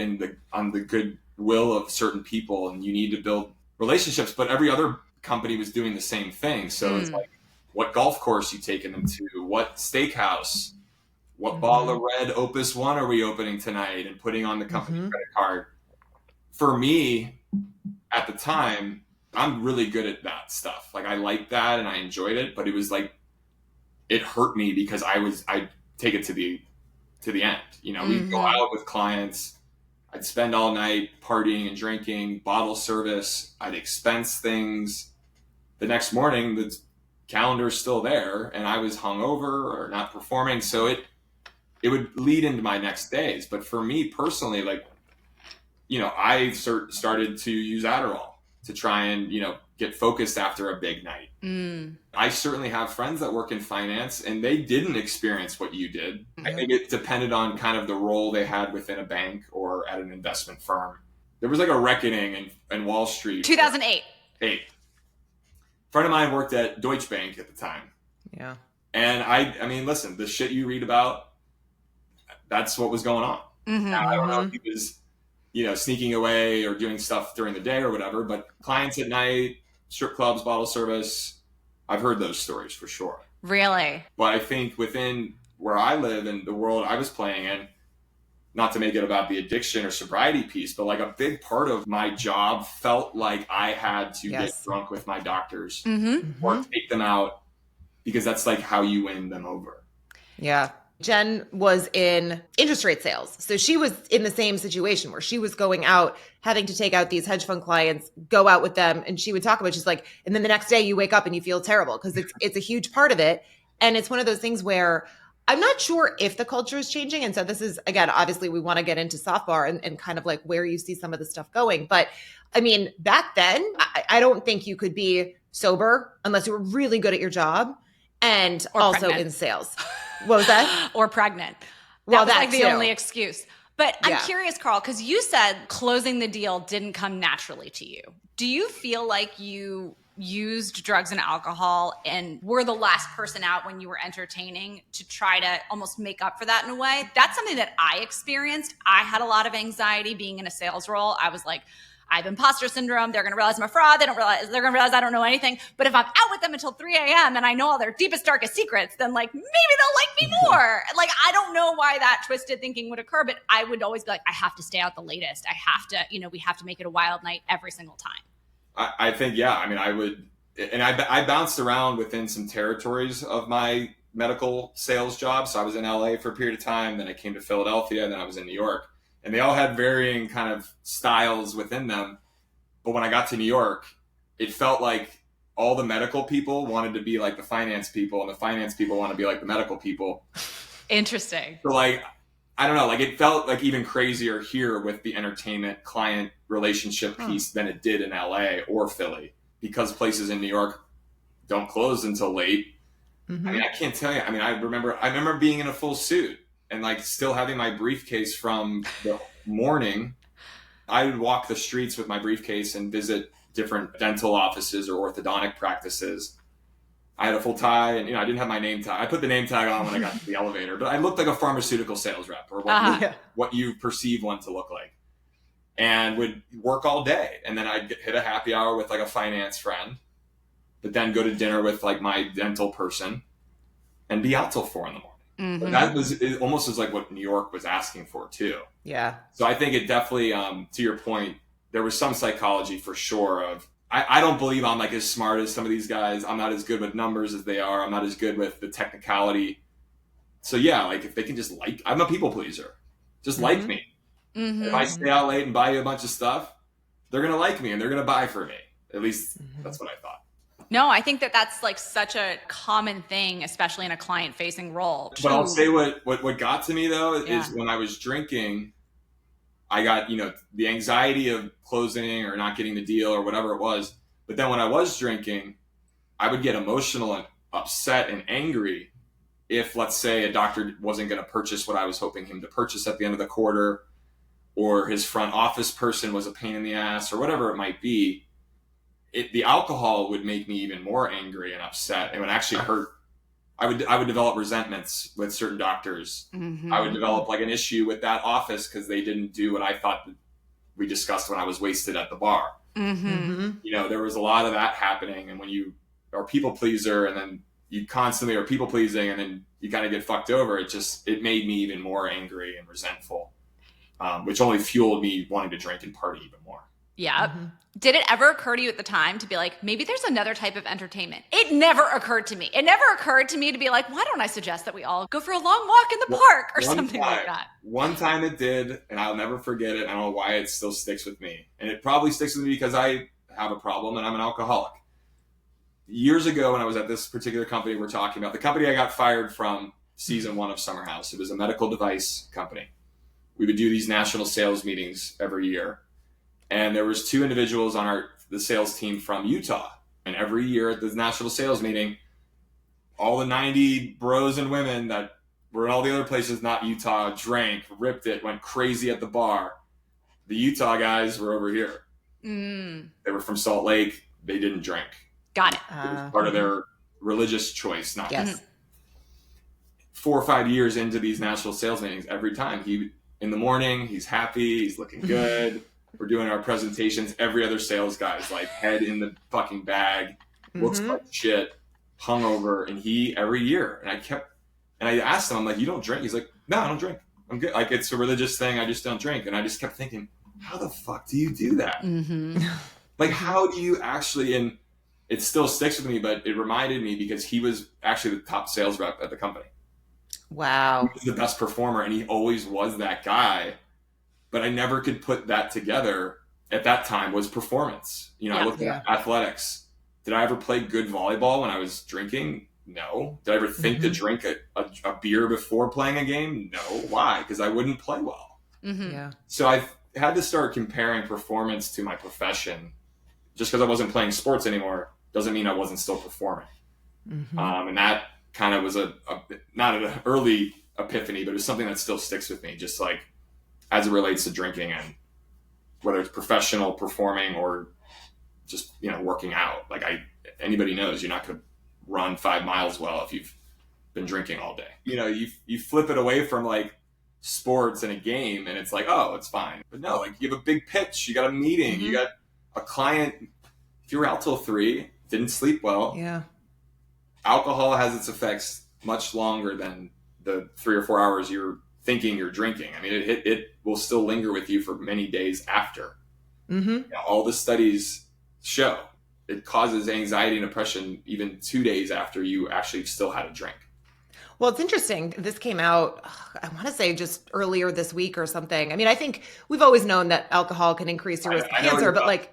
Speaker 3: on the goodwill of certain people and you need to build relationships, but every other company was doing the same thing. So it's like, what golf course you taking them to, what steakhouse, what bottle of red Opus 1 are we opening tonight and putting on the company credit card. For me, at the time, I'm really good at that stuff. Like I liked that and I enjoyed it, but it was like it hurt me because I'd take it to the end. You know, we'd go out with clients. I'd spend all night partying and drinking, bottle service. I'd expense things. The next morning, the calendar's still there, and I was hungover or not performing. So it would lead into my next days. But for me personally, like, you know, I started to use Adderall to try and, you know, get focused after a big night. I certainly have friends that work in finance, and they didn't experience what you did. I think it depended on kind of the role they had within a bank or at an investment firm. There was like a reckoning in Wall Street.
Speaker 1: 2008.
Speaker 3: A friend of mine worked at Deutsche Bank at the time.
Speaker 2: Yeah.
Speaker 3: And I mean, listen, the shit you read about, that's what was going on. Now, I don't know if he was, you know, sneaking away or doing stuff during the day or whatever, but clients at night, strip clubs, bottle service, I've heard those stories for sure.
Speaker 1: Really?
Speaker 3: But I think within where I live and the world I was playing in, not to make it about the addiction or sobriety piece, but like a big part of my job felt like I had to get drunk with my doctors or take them out, because that's like how you win them over.
Speaker 2: Yeah. Jen was in interest rate sales. So she was in the same situation where she was going out, having to take out these hedge fund clients, go out with them. And she would talk about, she's like, and then the next day you wake up and you feel terrible because it's a huge part of it. And it's one of those things where I'm not sure if the culture is changing. And so this is, again, obviously we want to get into soft bar and kind of like where you see some of the stuff going. But I mean, back then, I don't think you could be sober unless you were really good at your job and
Speaker 1: or
Speaker 2: also
Speaker 1: pregnant.
Speaker 2: in sales. What was that?
Speaker 1: Or pregnant.
Speaker 2: Well,
Speaker 1: that was
Speaker 2: that
Speaker 1: like the
Speaker 2: too.
Speaker 1: only excuse. But I'm curious, Carl, because you said closing the deal didn't come naturally to you. Do you feel like you used drugs and alcohol and were the last person out when you were entertaining to try to almost make up for that in a way? That's something that I experienced. I had a lot of anxiety being in a sales role. I was like, I have imposter syndrome. They're going to realize I'm a fraud. They're going to realize I don't know anything. But if I'm out with them until 3 a.m. and I know all their deepest, darkest secrets, then like maybe they'll like me more. Like, I don't know why that twisted thinking would occur, but I would always be like, I have to stay out the latest. I have to, you know, we have to make it a wild night every single time.
Speaker 3: I think, yeah, I mean, I would, and I bounced around within some territories of my medical sales job. So I was in LA for a period of time. Then I came to Philadelphia, and then I was in New York. And they all had varying kind of styles within them. But when I got to New York, it felt like all the medical people wanted to be like the finance people, and the finance people wanted to be like the medical people.
Speaker 1: Interesting.
Speaker 3: So like, I don't know, like it felt like even crazier here with the entertainment client relationship piece than it did in LA or Philly, because places in New York don't close until late. I mean, I can't tell you. I mean, I remember being in a full suit and like still having my briefcase from the morning. I would walk the streets with my briefcase and visit different dental offices or orthodontic practices. I had a full tie, and, you know, I didn't have my name tag. I put the name tag on when I got to the elevator, but I looked like a pharmaceutical sales rep, or what you perceive one to look like, and would work all day. And then I'd hit a happy hour with like a finance friend, but then go to dinner with like my dental person and be out till 4 a.m. But that was, it almost was like what New York was asking for too.
Speaker 2: Yeah.
Speaker 3: So I think it definitely, to your point, there was some psychology for sure of, I don't believe I'm like as smart as some of these guys. I'm not as good with numbers as they are. I'm not as good with the technicality. So yeah, like if they can just like, I'm a people pleaser. Just like me. If I stay out late and buy you a bunch of stuff, they're going to like me and they're going to buy for me. At least that's what I thought.
Speaker 1: No, I think that that's like such a common thing, especially in a client-facing role.
Speaker 3: But I'll say what got to me though is when I was drinking, I got, you know, the anxiety of closing or not getting the deal or whatever it was. But then when I was drinking, I would get emotional and upset and angry if, let's say, a doctor wasn't going to purchase what I was hoping him to purchase at the end of the quarter, or his front office person was a pain in the ass, or whatever it might be. The alcohol would make me even more angry and upset. It would actually hurt. I would develop resentments with certain doctors. I would develop like an issue with that office because they didn't do what I thought we discussed when I was wasted at the bar. You know, there was a lot of that happening. And when you are a people pleaser and then you constantly are people pleasing and then you kind of get fucked over, it made me even more angry and resentful, which only fueled me wanting to drink and party even more.
Speaker 1: Yeah. Did it ever occur to you at the time to be like, maybe there's another type of entertainment? It never occurred to me. It never occurred to me to be like, why don't I suggest that we all go for a long walk in the park or something like that?
Speaker 3: One time it did, and I'll never forget it. I don't know why it still sticks with me. And it probably sticks with me because I have a problem and I'm an alcoholic. Years ago when I was at this particular company we're talking about, the company I got fired from season 1 of Summer House, it was a medical device company. We would do these national sales meetings every year. And there was 2 individuals on the sales team from Utah. And every year at the national sales meeting, all the 90 bros and women that were in all the other places, not Utah, drank, ripped it, went crazy at the bar. The Utah guys were over here. They were from Salt Lake. They didn't drink.
Speaker 1: Got it.
Speaker 3: It was part of their religious choice. Not
Speaker 2: Yes.
Speaker 3: 4 or 5 years into these national sales meetings, every time in the morning, he's happy, he's looking good. We're doing our presentations. Every other sales guy's like head in the fucking bag, looks like shit, hungover, and he every year. And I asked him, I'm like, you don't drink? He's like, no, I don't drink. I'm good. Like, it's a religious thing. I just don't drink. And I just kept thinking, how the fuck do you do that? Like, how do you actually? And it still sticks with me, but it reminded me because he was actually the top sales rep at the company.
Speaker 2: Wow.
Speaker 3: He was the best performer, and he always was that guy. But I never could put that together at that time was performance. I looked at athletics. Did I ever play good volleyball when I was drinking? No. Did I ever think to drink a beer before playing a game? No. Why? Because I wouldn't play well.
Speaker 2: Yeah.
Speaker 3: So I had to start comparing performance to my profession. Just because I wasn't playing sports anymore doesn't mean I wasn't still performing. And that kind of was not an early epiphany, but it was something that still sticks with me. Just like, as it relates to drinking, and whether it's professional performing or just, working out. Like anybody knows you're not going to run 5 miles well if you've been drinking all day. You flip it away from like sports and a game and it's like, oh, it's fine. But no, like you have a big pitch, you got a meeting, you got a client. If you were out till 3, didn't sleep well.
Speaker 2: Yeah.
Speaker 3: Alcohol has its effects much longer than the 3 or 4 hours you're thinking you're drinking. I mean, it will still linger with you for many days after. All the studies show it causes anxiety and depression even 2 days after you actually still had a drink.
Speaker 2: Well, it's interesting. This came out, I want to say just earlier this week or something. I mean, I think we've always known that alcohol can increase your risk of cancer, but like,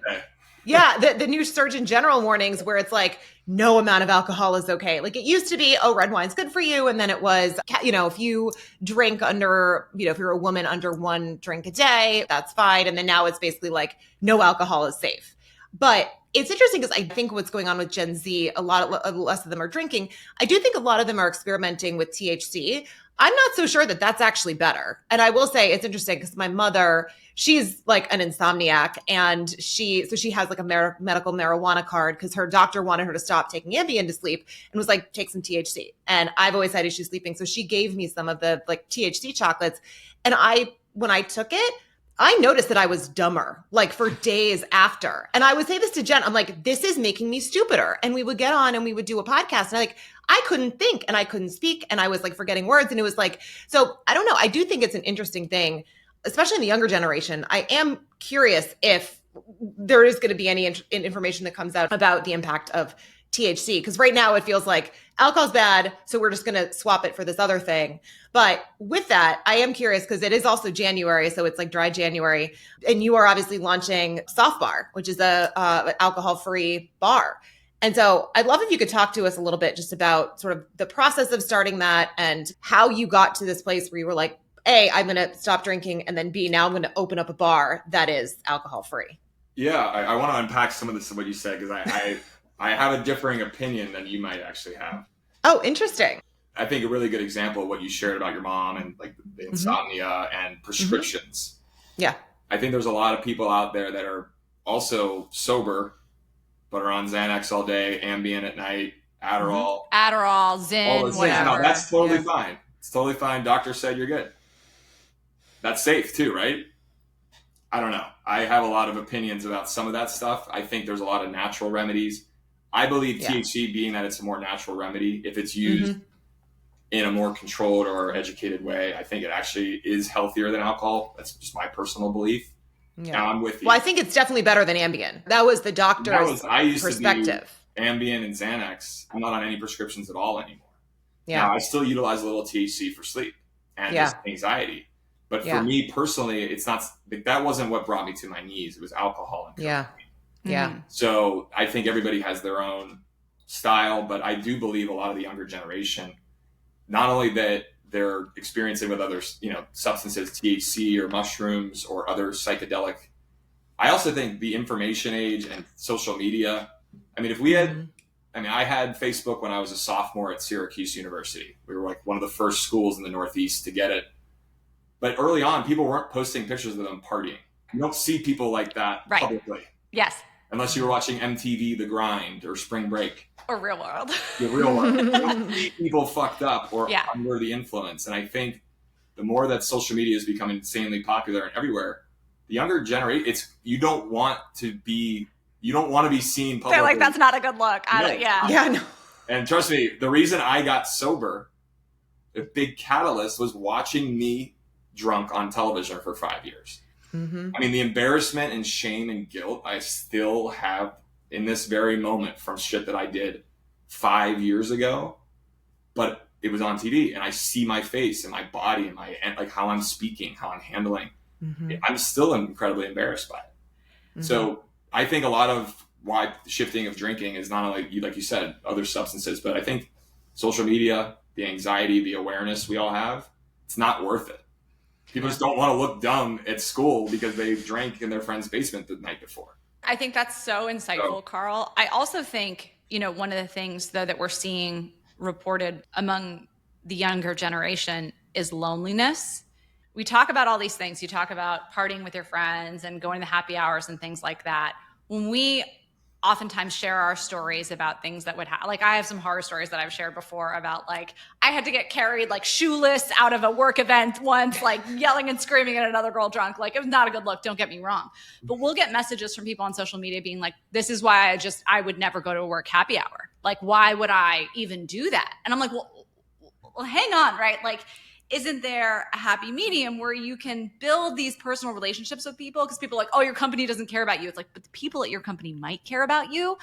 Speaker 2: the new Surgeon General warnings where it's like, no amount of alcohol is okay. Like it used to be, oh, red wine's good for you. And then it was, if you drink under, if you're a woman under 1 drink a day, that's fine. And then now it's basically like, no alcohol is safe. But it's interesting because I think what's going on with Gen Z, less of them are drinking. I do think a lot of them are experimenting with THC. I'm not so sure that that's actually better. And I will say it's interesting because my mother, she's like an insomniac, and she has like a medical marijuana card because her doctor wanted her to stop taking Ambien to sleep and was like, take some THC. And I've always had issues sleeping. So she gave me some of the like THC chocolates. And when I took it, I noticed that I was dumber, like for days after. And I would say this to Jen, I'm like, this is making me stupider. And we would get on and we would do a podcast, and I couldn't think and I couldn't speak, and I was like forgetting words. And it was like, so I don't know. I do think it's an interesting thing, especially in the younger generation. I am curious if there is going to be any information that comes out about the impact of THC, because right now it feels like alcohol's bad, so we're just going to swap it for this other thing. But with that, I am curious because it is also January, so it's like dry January, and you are obviously launching Soft Bar, which is a alcohol-free bar. And so I'd love if you could talk to us a little bit just about sort of the process of starting that and how you got to this place where you were like, A, I'm going to stop drinking, and then B, now I'm going to open up a bar that is alcohol-free.
Speaker 3: Yeah, I want to unpack some of this, what you said, because I have a differing opinion than you might actually have.
Speaker 2: Oh, interesting.
Speaker 3: I think a really good example of what you shared about your mom and like the insomnia and prescriptions.
Speaker 2: Yeah.
Speaker 3: I think there's a lot of people out there that are also sober, but are on Xanax all day, Ambien at night, Adderall.
Speaker 1: Adderall, Zyn, whatever.
Speaker 3: No, that's totally fine. It's totally fine. Doctor said you're good. That's safe too, right? I don't know. I have a lot of opinions about some of that stuff. I think there's a lot of natural remedies. I believe THC, being that it's a more natural remedy, if it's used in a more controlled or educated way, I think it actually is healthier than alcohol. That's just my personal belief.
Speaker 2: Yeah.
Speaker 3: Now I'm with you.
Speaker 2: Well, I think it's definitely better than Ambien. That was the doctor's
Speaker 3: I used
Speaker 2: perspective.
Speaker 3: to do Ambien and Xanax. I'm not on any prescriptions at all anymore.
Speaker 2: Yeah.
Speaker 3: Now I still utilize a little THC for sleep and just anxiety. But for me personally, it's not like that wasn't what brought me to my knees. It was alcohol and cocaine.
Speaker 2: Yeah. Yeah.
Speaker 1: Mm-hmm.
Speaker 3: So I think everybody has their own style, but I do believe a lot of the younger generation, not only that they're experiencing with other, substances, THC or mushrooms or other psychedelic. I also think the information age and social media. I mean, if we had, I had Facebook when I was a sophomore at Syracuse University. We were like one of the first schools in the Northeast to get it. But early on, people weren't posting pictures of them partying. You don't see people like that publicly.
Speaker 1: Yes.
Speaker 3: Unless you were watching MTV The Grind or Spring Break.
Speaker 1: Or Real World.
Speaker 3: The Real World. You don't see people fucked up or under the influence. And I think the more that social media has become insanely popular and everywhere, the younger generation, you don't want to be seen publicly.
Speaker 1: They're like, that's not a good look.
Speaker 2: No.
Speaker 3: And trust me, the reason I got sober, a big catalyst was watching me drunk on television for 5 years.
Speaker 2: Mm-hmm.
Speaker 3: I mean, the embarrassment and shame and guilt I still have in this very moment from shit that I did 5 years ago, but it was on TV and I see my face and my body and like how I'm speaking, how I'm handling.
Speaker 2: Mm-hmm.
Speaker 3: I'm still incredibly embarrassed by it. Mm-hmm. So I think a lot of why shifting of drinking is not only, like you said, other substances, but I think social media, the anxiety, the awareness we all have, it's not worth it. People just don't want to look dumb at school because they drank in their friend's basement the night before.
Speaker 1: I think that's so insightful, Carl. I also think, one of the things, though, that we're seeing reported among the younger generation is loneliness. We talk about all these things. You talk about partying with your friends and going to happy hours and things like that. When we oftentimes share our stories about things that would happen. Like I have some horror stories that I've shared before about like, I had to get carried like shoeless out of a work event once, like yelling and screaming at another girl drunk. Like it was not a good look. Don't get me wrong. But we'll get messages from people on social media being like, this is why I would never go to a work happy hour. Like, why would I even do that? And I'm like, well hang on, right? Like, isn't there a happy medium where you can build these personal relationships with people? Because people are like, oh, your company doesn't care about you. It's like, but the people at your company might care about you.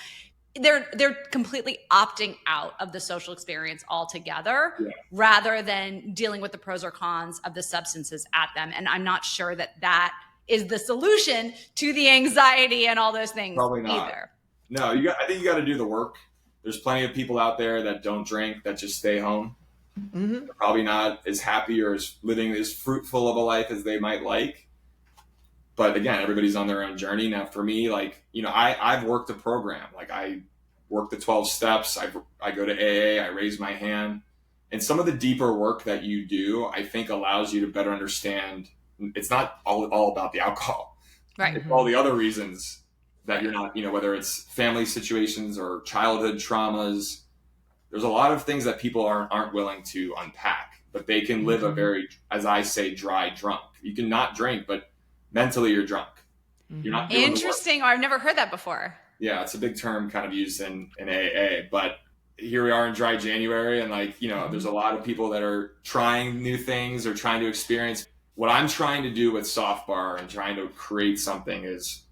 Speaker 1: They're completely opting out of the social experience altogether rather than dealing with the pros or cons of the substances at them. And I'm not sure that is the solution to the anxiety and all those things.
Speaker 3: Probably not.
Speaker 1: Either.
Speaker 3: No, I think you got to do the work. There's plenty of people out there that don't drink, that just stay home. Mm-hmm. They're probably not as happy or as living as fruitful of a life as they might like. But again, everybody's on their own journey. Now for me, like, I've worked a program. Like I work the 12 steps. I go to AA, I raise my hand. And some of the deeper work that you do, I think allows you to better understand. It's not all about the alcohol.
Speaker 1: Right.
Speaker 3: It's all the other reasons that you're not, whether it's family situations or childhood traumas. There's a lot of things that people aren't willing to unpack, but they can live a very, as I say, dry drunk. You can not drink, but mentally you're drunk. You're not doing
Speaker 1: Interesting. I've never heard that before.
Speaker 3: Yeah, it's a big term kind of used in AA, but here we are in dry January and there's a lot of people that are trying new things or trying to experience. What I'm trying to do with Soft Bar and trying to create something is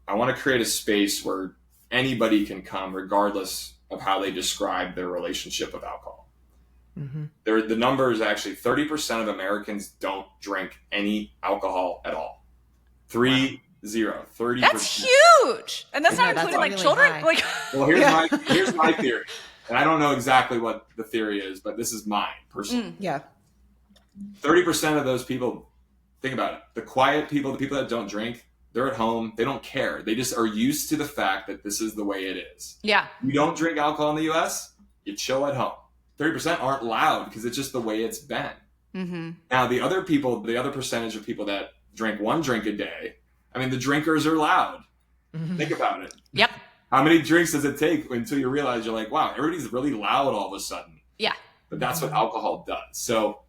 Speaker 3: I want to create a space where anybody can come regardless of how they describe their relationship with alcohol. Mm-hmm. The number is actually 30% of Americans don't drink any alcohol at all. 30%.
Speaker 1: That's huge. And that's not including like really children.
Speaker 2: High.
Speaker 1: Like,
Speaker 3: well, here's my theory. And I don't know exactly what the theory is, but this is mine personally.
Speaker 2: Yeah.
Speaker 3: 30% of those people, think about it. The quiet people, the people that don't drink, they're at home. They don't care. They just are used to the fact that this is the way it is.
Speaker 1: Yeah.
Speaker 3: You don't drink alcohol in the U.S., you chill at home. 30% aren't loud because it's just the way it's been. Mm-hmm. Now, the other percentage of people that drink one drink a day, the drinkers are loud. Mm-hmm. Think about it.
Speaker 1: Yep.
Speaker 3: How many drinks does it take until you realize you're like, wow, everybody's really loud all of a sudden?
Speaker 1: Yeah.
Speaker 3: But that's what alcohol does. So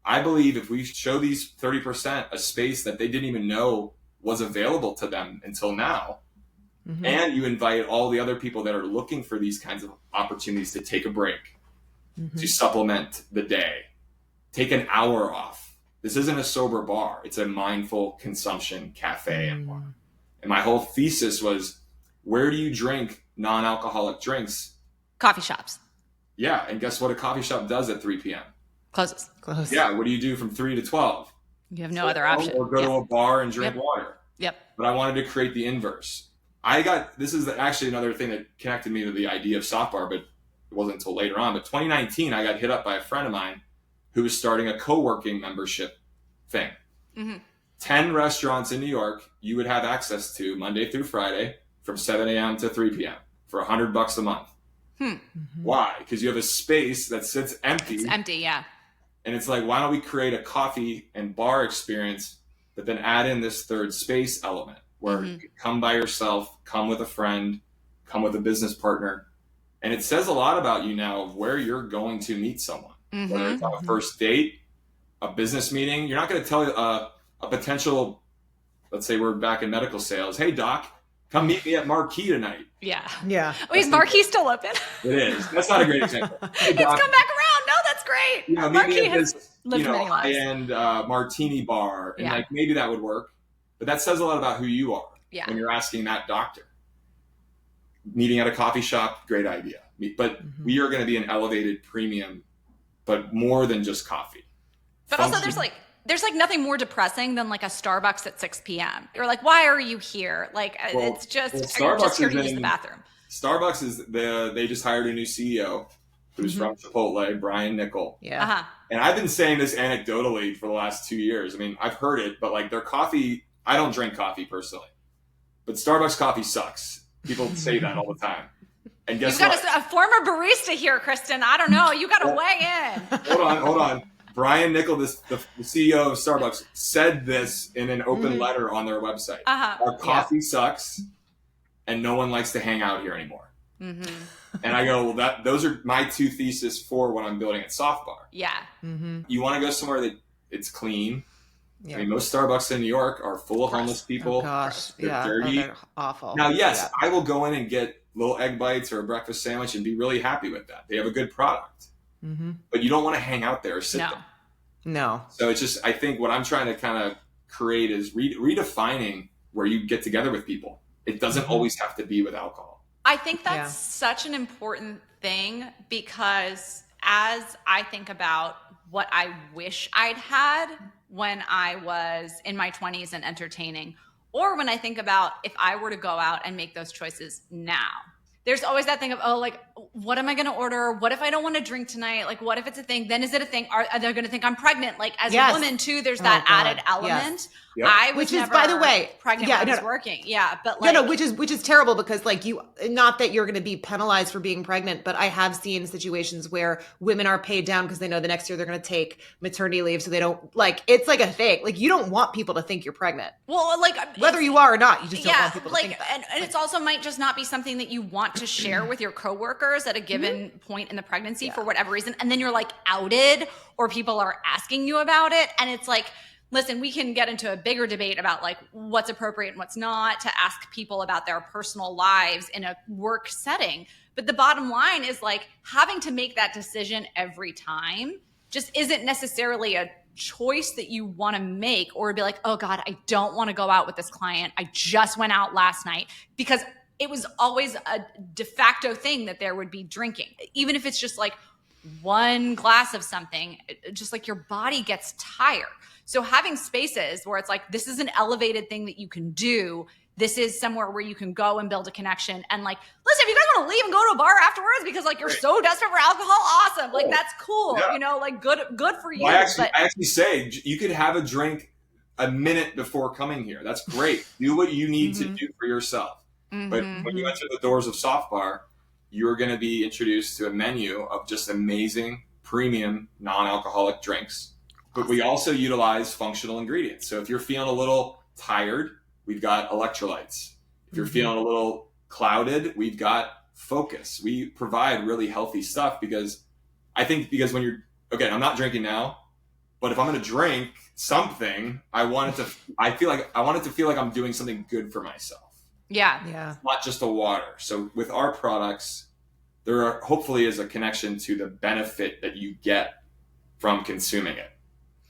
Speaker 3: I believe if we show these 30% a space that they didn't even know was available to them until now, and you invite all the other people that are looking for these kinds of opportunities to take a break, to supplement the day, take an hour off, this isn't a sober bar. It's a mindful consumption cafe and bar. And my whole thesis was, where do you drink non-alcoholic drinks?
Speaker 1: Coffee shops.
Speaker 3: Yeah. And guess what a coffee shop does at 3 p.m.?
Speaker 1: Closes.
Speaker 2: Close.
Speaker 3: Yeah. What do you do from 3 to 12?
Speaker 1: You have no other option.
Speaker 3: Or go to a bar and drink water.
Speaker 1: Yep.
Speaker 3: But I wanted to create the inverse. This is actually another thing that connected me to the idea of soft bar, but it wasn't until later on. But 2019, I got hit up by a friend of mine who was starting a co-working membership thing. 10 restaurants in New York you would have access to Monday through Friday from 7 a.m. to 3 p.m. for $100 a month. Why? Because you have a space that sits empty.
Speaker 1: It's empty, yeah.
Speaker 3: And it's like, why don't we create a coffee and bar experience, but then add in this third space element where you can come by yourself, come with a friend, come with a business partner. And it says a lot about you now of where you're going to meet someone. Whether it's on a first date, a business meeting. You're not going to tell a potential, let's say we're back in medical sales, hey doc, come meet me at Marquee tonight.
Speaker 1: Yeah.
Speaker 2: Yeah.
Speaker 1: Wait, is Marquee still open?
Speaker 3: It is. That's not a great example. Hey,
Speaker 1: It's come back around. No, that's great.
Speaker 3: You know,
Speaker 1: Marquee
Speaker 3: maybe
Speaker 1: has
Speaker 3: this,
Speaker 1: lived many lives.
Speaker 3: high-end martini bar, and like maybe that would work. But that says a lot about who you are when you're asking that doctor. Meeting at a coffee shop, great idea. But we are going to be an elevated premium, but more than just coffee.
Speaker 1: But also there's nothing more depressing than like a Starbucks at 6 p.m. You're like, why are you here? Like, it's just, you're just here to use the bathroom.
Speaker 3: Starbucks they just hired a new CEO who's from Chipotle, Brian Nickel.
Speaker 2: Yeah.
Speaker 3: And I've been saying this anecdotally for the last 2 years. I mean, I've heard it, but like their coffee, I don't drink coffee personally, but Starbucks coffee sucks. People say that all the time. And guess what?
Speaker 1: You've got a former barista here, Kristen. I don't know. You got to weigh in.
Speaker 3: Hold on. Brian Nickel, the CEO of Starbucks, said this in an open letter on their website. Our coffee sucks, and no one likes to hang out here anymore. And I go, well, those are my two theses for when I'm building at Soft Bar.
Speaker 1: Yeah.
Speaker 3: You want to go somewhere that it's clean. I mean, most Starbucks in New York are full of homeless people.
Speaker 2: Oh, gosh.
Speaker 3: They're dirty.
Speaker 2: They're awful.
Speaker 3: Now, yes, I will go in and get little egg bites or a breakfast sandwich and be really happy with that. They have a good product. But you don't want to hang out there or sit there.
Speaker 2: No.
Speaker 3: So it's just, I think what I'm trying to kind of create is redefining where you get together with people. It doesn't always have to be with alcohol.
Speaker 1: I think that's such an important thing, because as I think about what I wish I'd had when I was in my 20s and entertaining, or when I think about if I were to go out and make those choices now, there's always that thing of, oh, like, what am I going to order? What if I don't want to drink tonight? Like, what if it's a thing? Then is it a thing? Are they going to think I'm pregnant? Like, as a woman too, there's that added element.
Speaker 3: Yep.
Speaker 1: I was
Speaker 2: Which is,
Speaker 1: never
Speaker 2: by the way,
Speaker 1: pregnant when I was working. Yeah, but like,
Speaker 2: which is terrible, because like not that you're going to be penalized for being pregnant, but I have seen situations where women are paid down because they know the next year they're going to take maternity leave, so they don't, like, it's like a thing. Like, you don't want people to think you're pregnant.
Speaker 1: Well, like,
Speaker 2: whether you are or not, you just don't want people to think that.
Speaker 1: And it's also might just not be something that you want to share with your coworkers at a given point in the pregnancy for whatever reason, and then you're like outed, or people are asking you about it, and it's like, listen, we can get into a bigger debate about like what's appropriate and what's not to ask people about their personal lives in a work setting. But the bottom line is, like, having to make that decision every time just isn't necessarily a choice that you want to make, or be like, oh God, I don't want to go out with this client. I just went out last night, because it was always a de facto thing that there would be drinking. Even if it's just like one glass of something, just like your body gets tired. So having spaces where it's like, this is an elevated thing that you can do. This is somewhere where you can go and build a connection. And like, listen, if you guys want to leave and go to a bar afterwards because like you're so desperate for alcohol, awesome. Like, that's cool.
Speaker 3: Yeah.
Speaker 1: You know, like good for you.
Speaker 3: Well, I actually say you could have a drink a minute before coming here. That's great. Do what you need to do for yourself. But when you enter the doors of Soft Bar, you're going to be introduced to a menu of just amazing premium non-alcoholic drinks. But we also utilize functional ingredients. So if you're feeling a little tired, we've got electrolytes. If you're feeling a little clouded, we've got focus. We provide really healthy stuff, because when you're, again, I'm not drinking now, but if I'm going to drink something, I want it to feel like I'm doing something good for myself.
Speaker 1: Yeah.
Speaker 3: It's not just a water. So with our products, there hopefully is a connection to the benefit that you get from consuming it.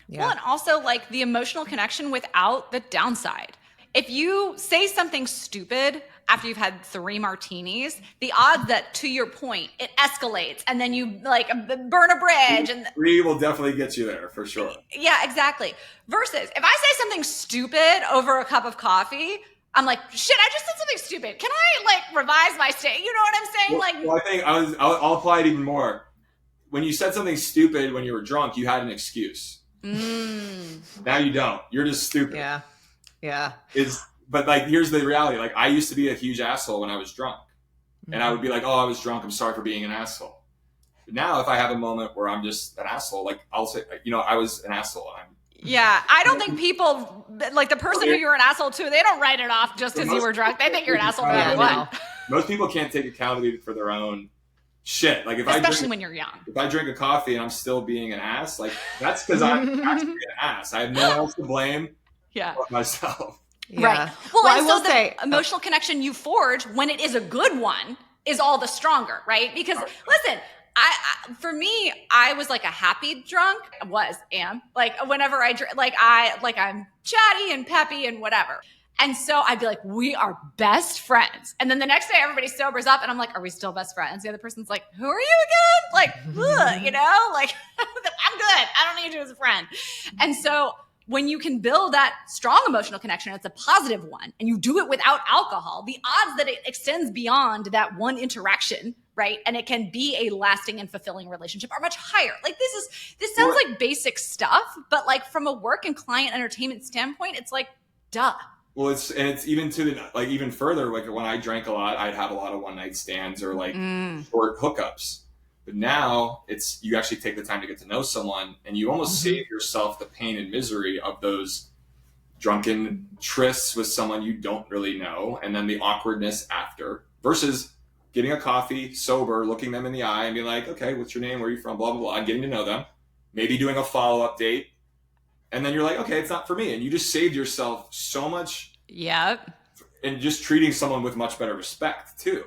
Speaker 1: Well, and also like the emotional connection without the downside. If you say something stupid after you've had 3 martinis, the odds that, to your point, it escalates and then you like burn a bridge and
Speaker 3: 3 will definitely get you there for sure.
Speaker 1: Yeah, exactly. Versus if I say something stupid over a cup of coffee, I'm like, shit, I just said something stupid. Can I like revise my state? You know what I'm saying?
Speaker 3: Well, I think I'll apply it even more. When you said something stupid when you were drunk, you had an excuse. Now you don't. You're just stupid.
Speaker 2: Yeah.
Speaker 3: But like, here's the reality. Like, I used to be a huge asshole when I was drunk. And I would be like, oh, I was drunk. I'm sorry for being an asshole. But now if I have a moment where I'm just an asshole, like I'll say, I was an asshole.
Speaker 1: Yeah, I don't think people, like the person who you're an asshole to, they don't write it off just because you were drunk. They think you're an asshole no matter what.
Speaker 3: Most people can't take accountability for their own shit. Like
Speaker 1: especially when you're young.
Speaker 3: If I drink a coffee and I'm still being an ass, like that's because I'm actually an ass. I have no one else to blame but myself.
Speaker 1: Yeah. Right. Well, and I will say, emotional connection you forge when it is a good one is all the stronger, right? Because listen, for me, I was like a happy drunk. Am like whenever I drink, I'm chatty and peppy and whatever. And so I'd be like, we are best friends. And then the next day everybody sobers up and I'm like, are we still best friends? The other person's like, who are you again? Like, like I'm good. I don't need you as a friend. And so when you can build that strong emotional connection, it's a positive one, and you do it without alcohol, the odds that it extends beyond that one interaction, right? And it can be a lasting and fulfilling relationship are much higher. Like this sounds like basic stuff, but like from a work and client entertainment standpoint, it's like, duh.
Speaker 3: Well, it's even to the, like even further, like when I drank a lot, I'd have a lot of one night stands or like short hookups. But now it's, you actually take the time to get to know someone and you almost save yourself the pain and misery of those drunken trysts with someone you don't really know. And then the awkwardness after versus getting a coffee sober, looking them in the eye and being like, okay, what's your name? Where are you from? Blah, blah, blah. Getting to know them, maybe doing a follow-up date. And then you're like, okay, it's not for me. And you just saved yourself so much.
Speaker 1: Yep.
Speaker 3: And just treating someone with much better respect too.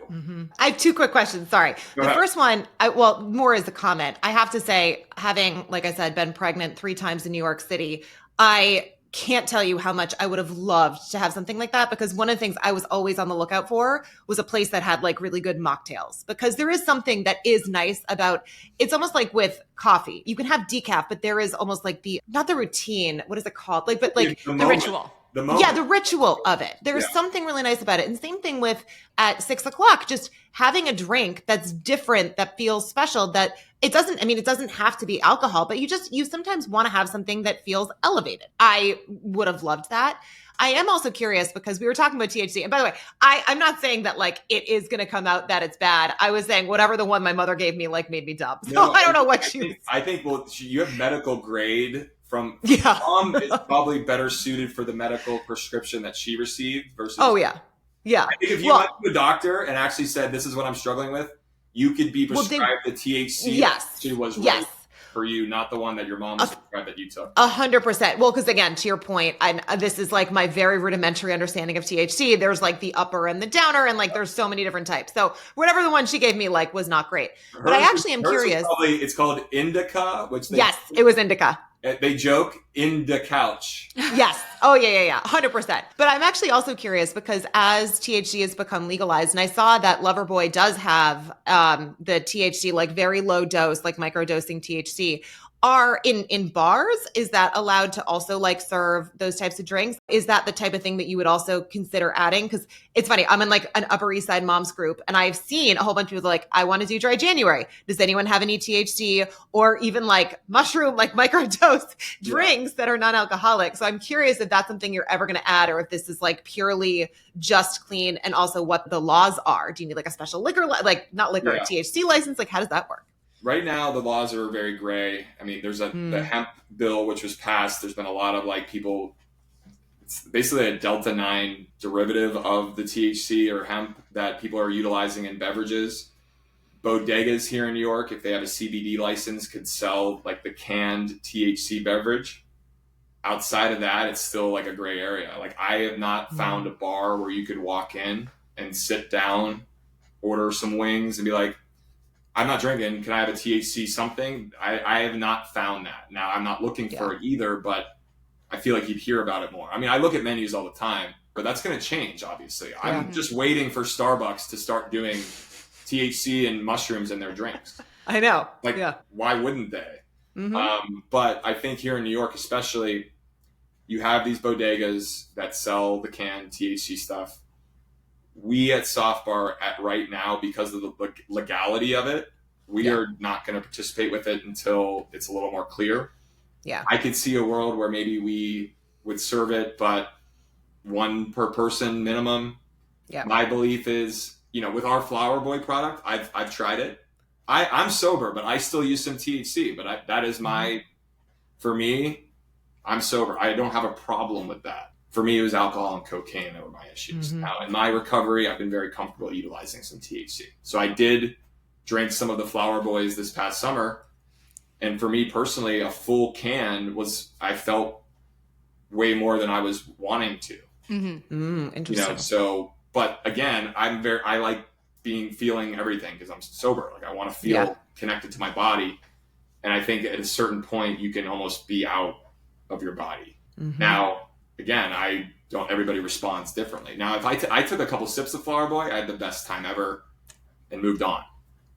Speaker 2: I have 2 questions. Sorry. The first one, more as a comment. I have to say, having, like I said, been pregnant 3 times in New York City, I can't tell you how much I would have loved to have something like that, because one of the things I was always on the lookout for was a place that had like really good mocktails, because there is something that is nice about, it's almost like with coffee. You can have decaf, but there is almost like not the routine. What is it called? Like the
Speaker 1: ritual.
Speaker 2: The ritual of it. There's something really nice about it. And same thing with at 6:00, just having a drink that's different, that feels special, that it doesn't have to be alcohol, but you sometimes want to have something that feels elevated. I would have loved that. I am also curious because we were talking about THC. And by the way, I'm not saying that like it is going to come out that it's bad. I was saying whatever the one my mother gave me like made me dumb. So I don't know what
Speaker 3: I think you have medical grade from mom is probably better suited for the medical prescription that she received versus.
Speaker 2: Oh yeah. Yeah.
Speaker 3: I think if you went to a doctor and actually said, this is what I'm struggling with, you could be prescribed the THC.
Speaker 2: Yes.
Speaker 3: She was right for you, not the one that your mom was prescribed that you took.
Speaker 2: 100%. Well, because again, to your point, this is like my very rudimentary understanding of THC. There's like the upper and the downer, and like there's so many different types. So whatever the one she gave me like was not great. But I actually am curious.
Speaker 3: It's called indica, which
Speaker 2: it was indica.
Speaker 3: They joke in the couch.
Speaker 2: Yes. Oh, yeah. 100%. But I'm actually also curious because as THC has become legalized, and I saw that Loverboy does have the THC, like very low dose, like microdosing THC. Are in bars, is that allowed to also like serve those types of drinks? Is that the type of thing that you would also consider adding? Because it's funny, I'm in like an Upper East Side moms group, and I've seen a whole bunch of people like, I want to do dry January. Does anyone have any THC or even like mushroom, like microdose drinks that are non-alcoholic? So I'm curious if that's something you're ever going to add, or if this is like purely just clean, and also what the laws are. Do you need like a special liquor, like not liquor, a THC license? Like how does that work?
Speaker 3: Right now, the laws are very gray. I mean, there's the hemp bill, which was passed. There's been a lot of like people, it's basically a Delta 9 derivative of the THC or hemp that people are utilizing in beverages. Bodegas here in New York, if they have a CBD license, could sell like the canned THC beverage. Outside of that, it's still like a gray area. Like I have not found a bar where you could walk in and sit down, order some wings and be like, I'm not drinking. Can I have a THC something? I have not found that. Now, I'm not looking for it either, but I feel like you'd hear about it more. I mean, I look at menus all the time, but that's going to change, obviously. I'm just waiting for Starbucks to start doing THC and mushrooms in their drinks.
Speaker 2: I know.
Speaker 3: Like, why wouldn't they? But I think here in New York, especially, you have these bodegas that sell the canned THC stuff. We at Soft Bar right now, because of the legality of it, we are not going to participate with it until it's a little more clear. Yeah. I could see a world where maybe we would serve it, but one per person minimum. Yeah. My belief is, with our Loverboy product, I've tried it. I'm sober, but I still use some THC. But that is for me, I'm sober. I don't have a problem with that. For me, it was alcohol and cocaine that were my issues. Now, in my recovery, I've been very comfortable utilizing some THC. So I did drink some of the Loverboys this past summer. And for me personally, a full can I felt way more than I was wanting to. Interesting. But again, I like feeling everything because I'm sober. Like I want to feel connected to my body. And I think at a certain point, you can almost be out of your body. Now, again, everybody responds differently. Now, if I took a couple sips of Loverboy, I had the best time ever and moved on.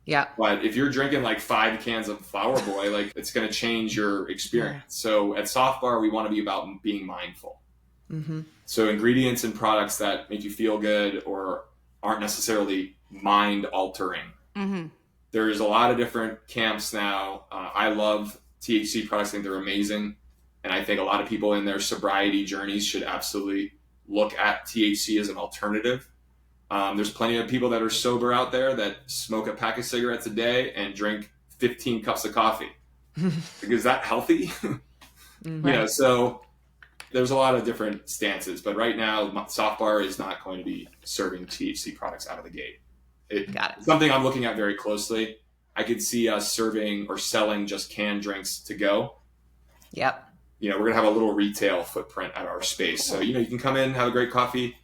Speaker 3: Yeah. But if you're drinking like 5 cans of Loverboy, like it's going to change your experience. So at Soft Bar, we want to be about being mindful. So ingredients and products that make you feel good or aren't necessarily mind altering. There's a lot of different camps now. I love THC products. I think they're amazing. And I think a lot of people in their sobriety journeys should absolutely look at THC as an alternative. There's plenty of people that are sober out there that smoke a pack of cigarettes a day and drink 15 cups of coffee. Is that healthy? So there's a lot of different stances. But right now, Soft Bar is not going to be serving THC products out of the gate. It's something I'm looking at very closely. I could see us serving or selling just canned drinks to go. Yep. We're going to have a little retail footprint at our space. So, you can come in, have a great coffee,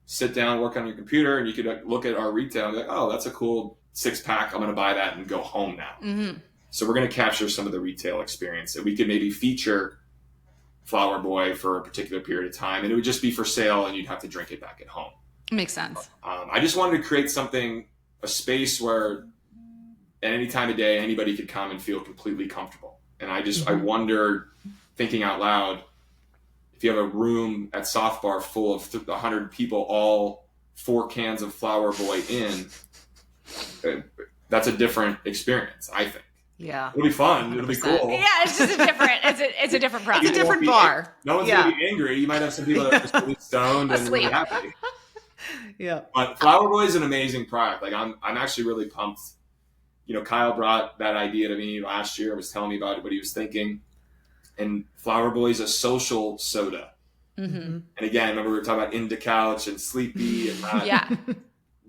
Speaker 3: sit down, work on your computer, and you could look at our retail and be like, oh, that's a cool 6-pack. I'm going to buy that and go home now. So we're going to capture some of the retail experience. And we could maybe feature Loverboy for a particular period of time. And it would just be for sale, and you'd have to drink it back at home.
Speaker 1: Makes sense.
Speaker 3: I just wanted to create a space where at any time of day, anybody could come and feel completely comfortable. And I wonder, thinking out loud, if you have a room at Soft Bar full of 100 people, all 4 cans of Loverboy in, that's a different experience, I think. Yeah. It'll be fun. 100%. It'll be cool.
Speaker 1: Yeah, it's just a different, it's a different product.
Speaker 2: It's a different bar.
Speaker 3: No one's going to be angry. You might have some people that are just really stoned and really happy. Yeah. But Loverboy is an amazing product. Like I'm actually really pumped. Kyle brought that idea to me last year. Was telling me about what he was thinking. And Loverboy is a social soda. And again, remember we were talking about Into Couch and Sleepy and that. Yeah.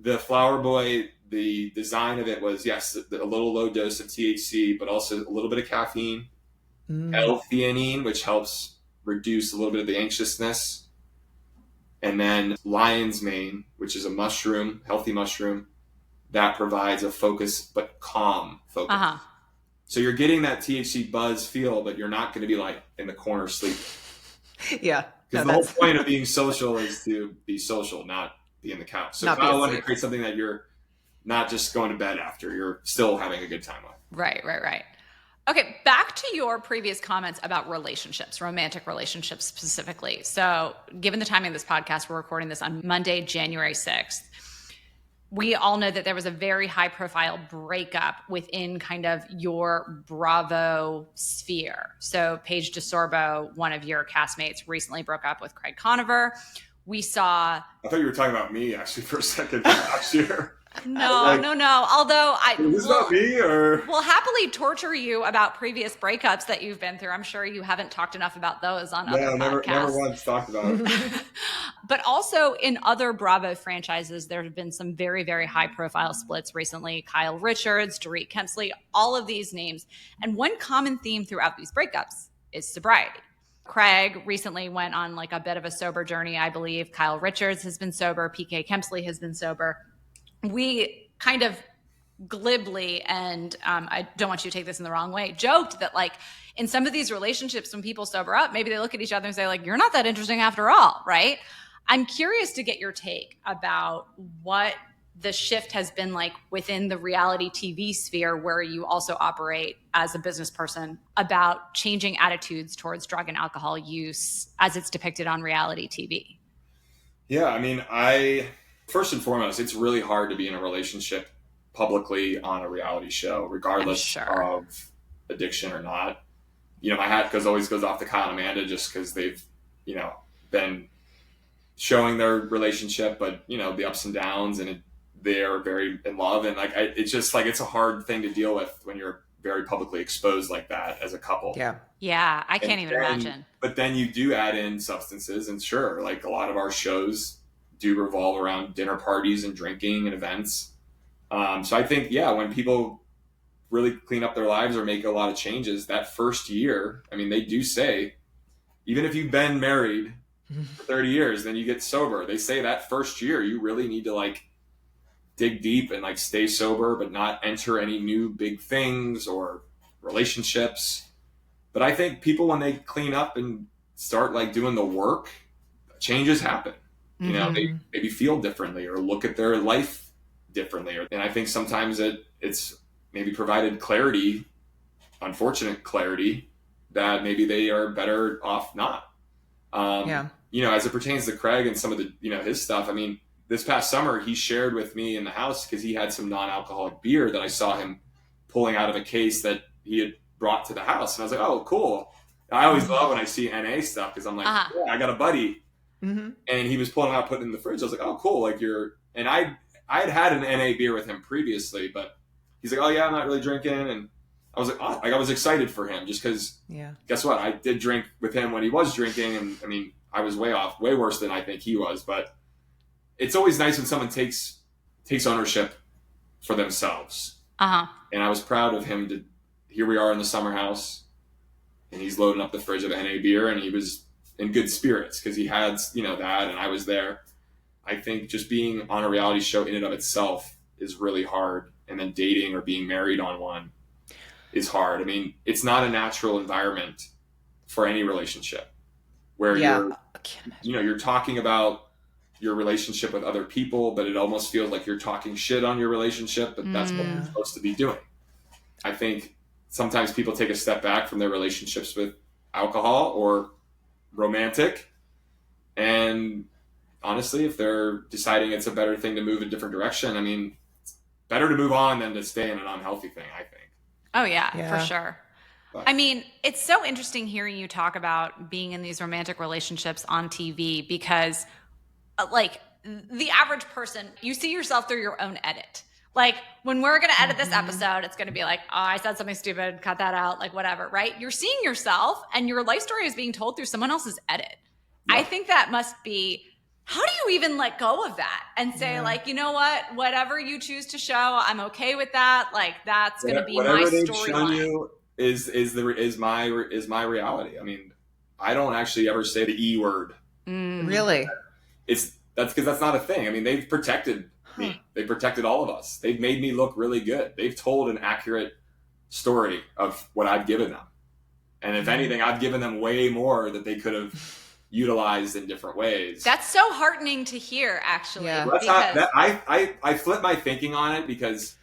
Speaker 3: The Loverboy, the design of it was, yes, a little low dose of THC, but also a little bit of caffeine, L-theanine, which helps reduce a little bit of the anxiousness. And then lion's mane, which is a mushroom, healthy mushroom, that provides a focus, but calm focus. So you're getting that THC buzz feel, but you're not going to be like in the corner sleeping. Yeah. Because the whole point of being social is to be social, not be in the couch. So I want to create something that you're not just going to bed after, you're still having a good time with.
Speaker 1: Right. Okay, back to your previous comments about relationships, romantic relationships specifically. So given the timing of this podcast, we're recording this on Monday, January 6th. We all know that there was a very high profile breakup within kind of your Bravo sphere. So Paige DeSorbo, one of your castmates, recently broke up with Craig Conover. We saw...
Speaker 3: I thought you were talking about me actually for a second last year.
Speaker 1: No. Although
Speaker 3: is this not me, or
Speaker 1: we'll happily torture you about previous breakups that you've been through. I'm sure you haven't talked enough about those on other podcasts.
Speaker 3: Never once talked about it.
Speaker 1: But also in other Bravo franchises, there have been some very, very high profile splits recently. Kyle Richards, Dorit Kemsley, all of these names. And one common theme throughout these breakups is sobriety. Craig recently went on like a bit of a sober journey, I believe. Kyle Richards has been sober. PK Kemsley has been sober. We kind of glibly, and I don't want you to take this in the wrong way, joked that like in some of these relationships, when people sober up, maybe they look at each other and say like, you're not that interesting after all, right? I'm curious to get your take about what the shift has been like within the reality TV sphere, where you also operate as a business person, about changing attitudes towards drug and alcohol use as it's depicted on reality TV.
Speaker 3: Yeah, I mean, first and foremost, it's really hard to be in a relationship publicly on a reality show, regardless of addiction or not. You know, my hat always goes off to Kyle and Amanda, just because they've, you know, been showing their relationship, but you know, the ups and downs, and they're very in love, and like it's just like it's a hard thing to deal with when you're very publicly exposed like that as a couple.
Speaker 1: Yeah, I can't even imagine.
Speaker 3: But then you do add in substances, and sure, like a lot of our shows do revolve around dinner parties and drinking and events. So I think, yeah, when people really clean up their lives or make a lot of changes, that first year, I mean, they do say, even if you've been married for 30 years, then you get sober. They say that first year, you really need to like dig deep and like stay sober, but not enter any new big things or relationships. But I think people, when they clean up and start like doing the work, changes happen. You know, they maybe feel differently or look at their life differently. And I think sometimes it's maybe provided clarity, unfortunate clarity, that maybe they are better off not. You know, as it pertains to Craig and some of the, you know, his stuff, I mean, this past summer, he shared with me in the house, because he had some non-alcoholic beer that I saw him pulling out of a case that he had brought to the house. And I was like, oh, cool. I always love when I see NA stuff, because I'm like, yeah, I got a buddy. And he was pulling out, putting it in the fridge. I was like, oh, cool. Like and I had an NA beer with him previously, but he's like, oh yeah, I'm not really drinking. And I was like, oh, I was excited for him, just because, guess what? I did drink with him when he was drinking. And I mean, I was way worse than I think he was, but it's always nice when someone takes ownership for themselves. And I was proud of him here we are in the summer house, and he's loading up the fridge of NA beer, and he was in good spirits because he had, you know, that, and I was there. I think just being on a reality show in and of itself is really hard. And then dating or being married on one is hard. I mean, it's not a natural environment for any relationship where you're talking about your relationship with other people, but it almost feels like you're talking shit on your relationship, but that's what you're supposed to be doing. I think sometimes people take a step back from their relationships with alcohol or romantic, and honestly, if they're deciding it's a better thing to move a different direction, I mean, it's better to move on than to stay in an unhealthy thing, I think.
Speaker 1: Oh yeah. For sure. But I mean, it's so interesting hearing you talk about being in these romantic relationships on TV, because like the average person, you see yourself through your own edit. Like when we're going to edit this episode, it's going to be like, oh, I said something stupid, cut that out, like whatever, right? You're seeing yourself, and your life story is being told through someone else's edit. I think that must be, how do you even let go of that and say like, you know what, whatever you choose to show, I'm okay with that. Like that's going to be my storyline. Is my reality. I mean, I don't actually ever say the E word.
Speaker 2: Really?
Speaker 3: That's because that's not a thing. I mean, they've protected me. They protected all of us. They've made me look really good. They've told an accurate story of what I've given them. And if anything, I've given them way more that they could have utilized in different ways.
Speaker 1: That's so heartening to hear, actually.
Speaker 2: Yeah.
Speaker 3: I flip my thinking on it, because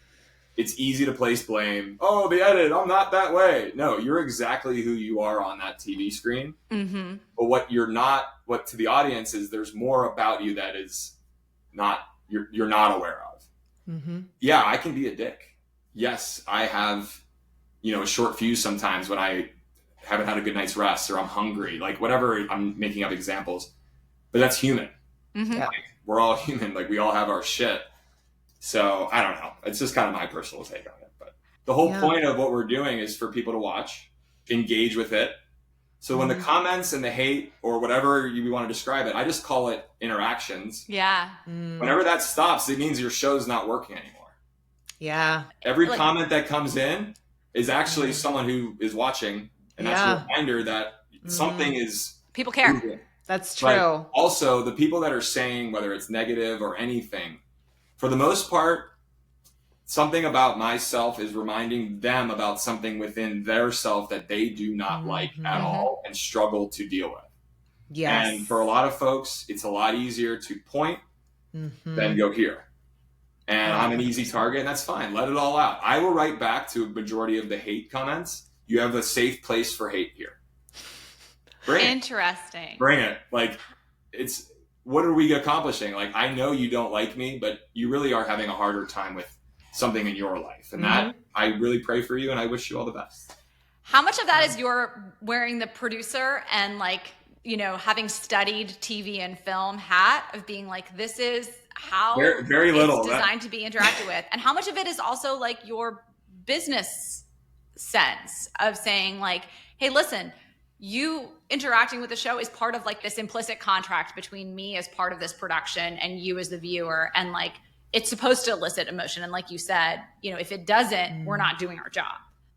Speaker 3: it's easy to place blame. Oh, the edit, I'm not that way. No, you're exactly who you are on that TV screen. But what to the audience is, there's more about you that is not, you're not aware of. Yeah, I can be a dick. Yes, I have, you know, a short fuse sometimes when I haven't had a good night's rest, or I'm hungry, like whatever. I'm making up examples, but that's human. Like, we're all human. Like we all have our shit. So I don't know. It's just kind of my personal take on it. But the whole point of what we're doing is for people to watch, engage with it. So when the comments and the hate, or whatever you want to describe it, I just call it interactions.
Speaker 1: Yeah.
Speaker 3: Whenever that stops, it means your show's not working anymore.
Speaker 2: Yeah.
Speaker 3: Every comment that comes in is actually someone who is watching. And that's a reminder that something is...
Speaker 1: People care.
Speaker 3: moving.
Speaker 2: That's true.
Speaker 3: But also, the people that are saying, whether it's negative or anything, for the most part, something about myself is reminding them about something within their self that they do not like at all and struggle to deal with.
Speaker 2: Yes.
Speaker 3: And for a lot of folks, it's a lot easier to point than go here. And I'm an easy target, and that's fine. Let it all out. I will write back to a majority of the hate comments. You have a safe place for hate here. Bring
Speaker 1: Interesting.
Speaker 3: Bring it. Like, it's, what are we accomplishing? Like, I know you don't like me, but you really are having a harder time with something in your life. And that, I really pray for you, and I wish you all the best.
Speaker 1: How much of that is your wearing the producer and like, you know, having studied TV and film hat of being like, this is how
Speaker 3: very little
Speaker 1: it's designed to be interacted with? And how much of it is also like your business sense of saying like, hey, listen, you interacting with the show is part of like this implicit contract between me as part of this production and you as the viewer. And like, it's supposed to elicit emotion. And like you said, you know, if it doesn't, we're not doing our job.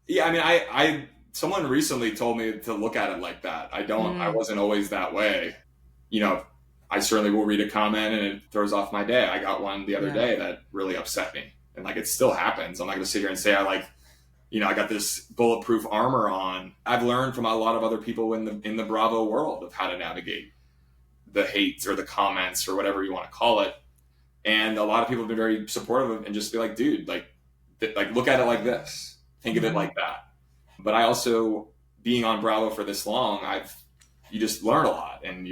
Speaker 3: Yeah. I mean, I someone recently told me to look at it like that. I wasn't always that way. You know, I certainly will read a comment and it throws off my day. I got one the other day that really upset me. And like, it still happens. I'm not going to sit here and say I got this bulletproof armor on. I've learned from a lot of other people in the Bravo world of how to navigate the hate or the comments or whatever you want to call it. And a lot of people have been very supportive of, and just be like, dude, like look at it like this. Think of it like that. But I also, being on Bravo for this long, you just learn a lot, and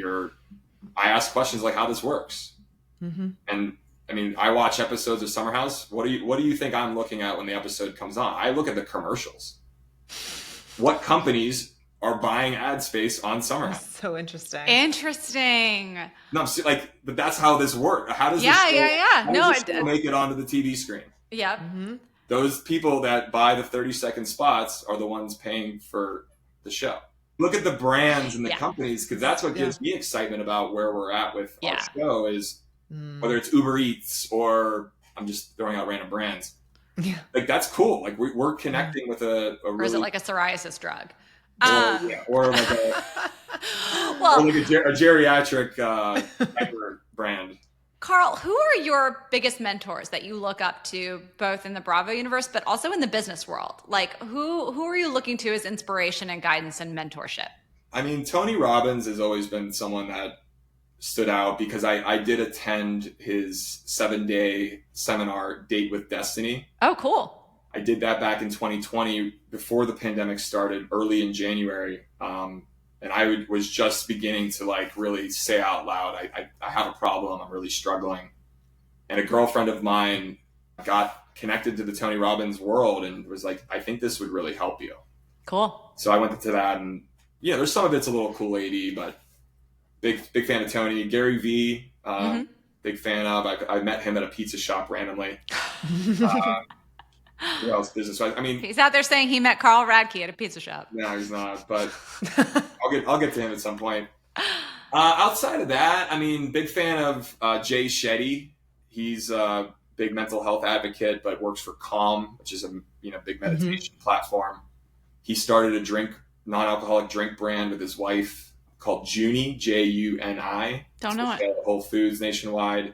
Speaker 3: I ask questions like how this works. And I mean, I watch episodes of Summer House. What do you think I'm looking at when the episode comes on? I look at the commercials. What companies are buying ad space on Summer House?
Speaker 2: So interesting.
Speaker 3: No, but that's how this works. How does this show make it onto the TV screen?
Speaker 1: Yep.
Speaker 3: Those people that buy the 30-second spots are the ones paying for the show. Look at the brands and the companies, because that's what gives me excitement about where we're at with our show is whether it's Uber Eats or I'm just throwing out random brands. Yeah. Like, that's cool. Like, we're connecting with a really... Or
Speaker 1: is it like a psoriasis drug?
Speaker 3: Or like or like a geriatric diaper brand.
Speaker 1: Carl, who are your biggest mentors that you look up to, both in the Bravo universe, but also in the business world? Like, who are you looking to as inspiration and guidance and mentorship?
Speaker 3: I mean, Tony Robbins has always been someone that stood out because I did attend his 7-day seminar, Date with Destiny.
Speaker 1: Oh, cool.
Speaker 3: I did that back in 2020 before the pandemic started, early in January. And I was just beginning to like really say out loud, I have a problem. I'm really struggling. And a girlfriend of mine got connected to the Tony Robbins world and was like, I think this would really help you.
Speaker 1: Cool.
Speaker 3: So I went to that, and there's some of it's a little Kool-Aid-y, but big fan of Tony. Gary V, big fan of. I met him at a pizza shop randomly. Who else? Business-wise, I mean,
Speaker 1: he's out there saying he met Carl Radke at a pizza shop.
Speaker 3: No, he's not. But I'll get to him at some point. Outside of that, I mean, big fan of Jay Shetty. He's a big mental health advocate, but works for Calm, which is a big meditation platform. He started a non-alcoholic drink brand with his wife called Juni, Juni.
Speaker 1: Don't know it.
Speaker 3: Whole Foods nationwide.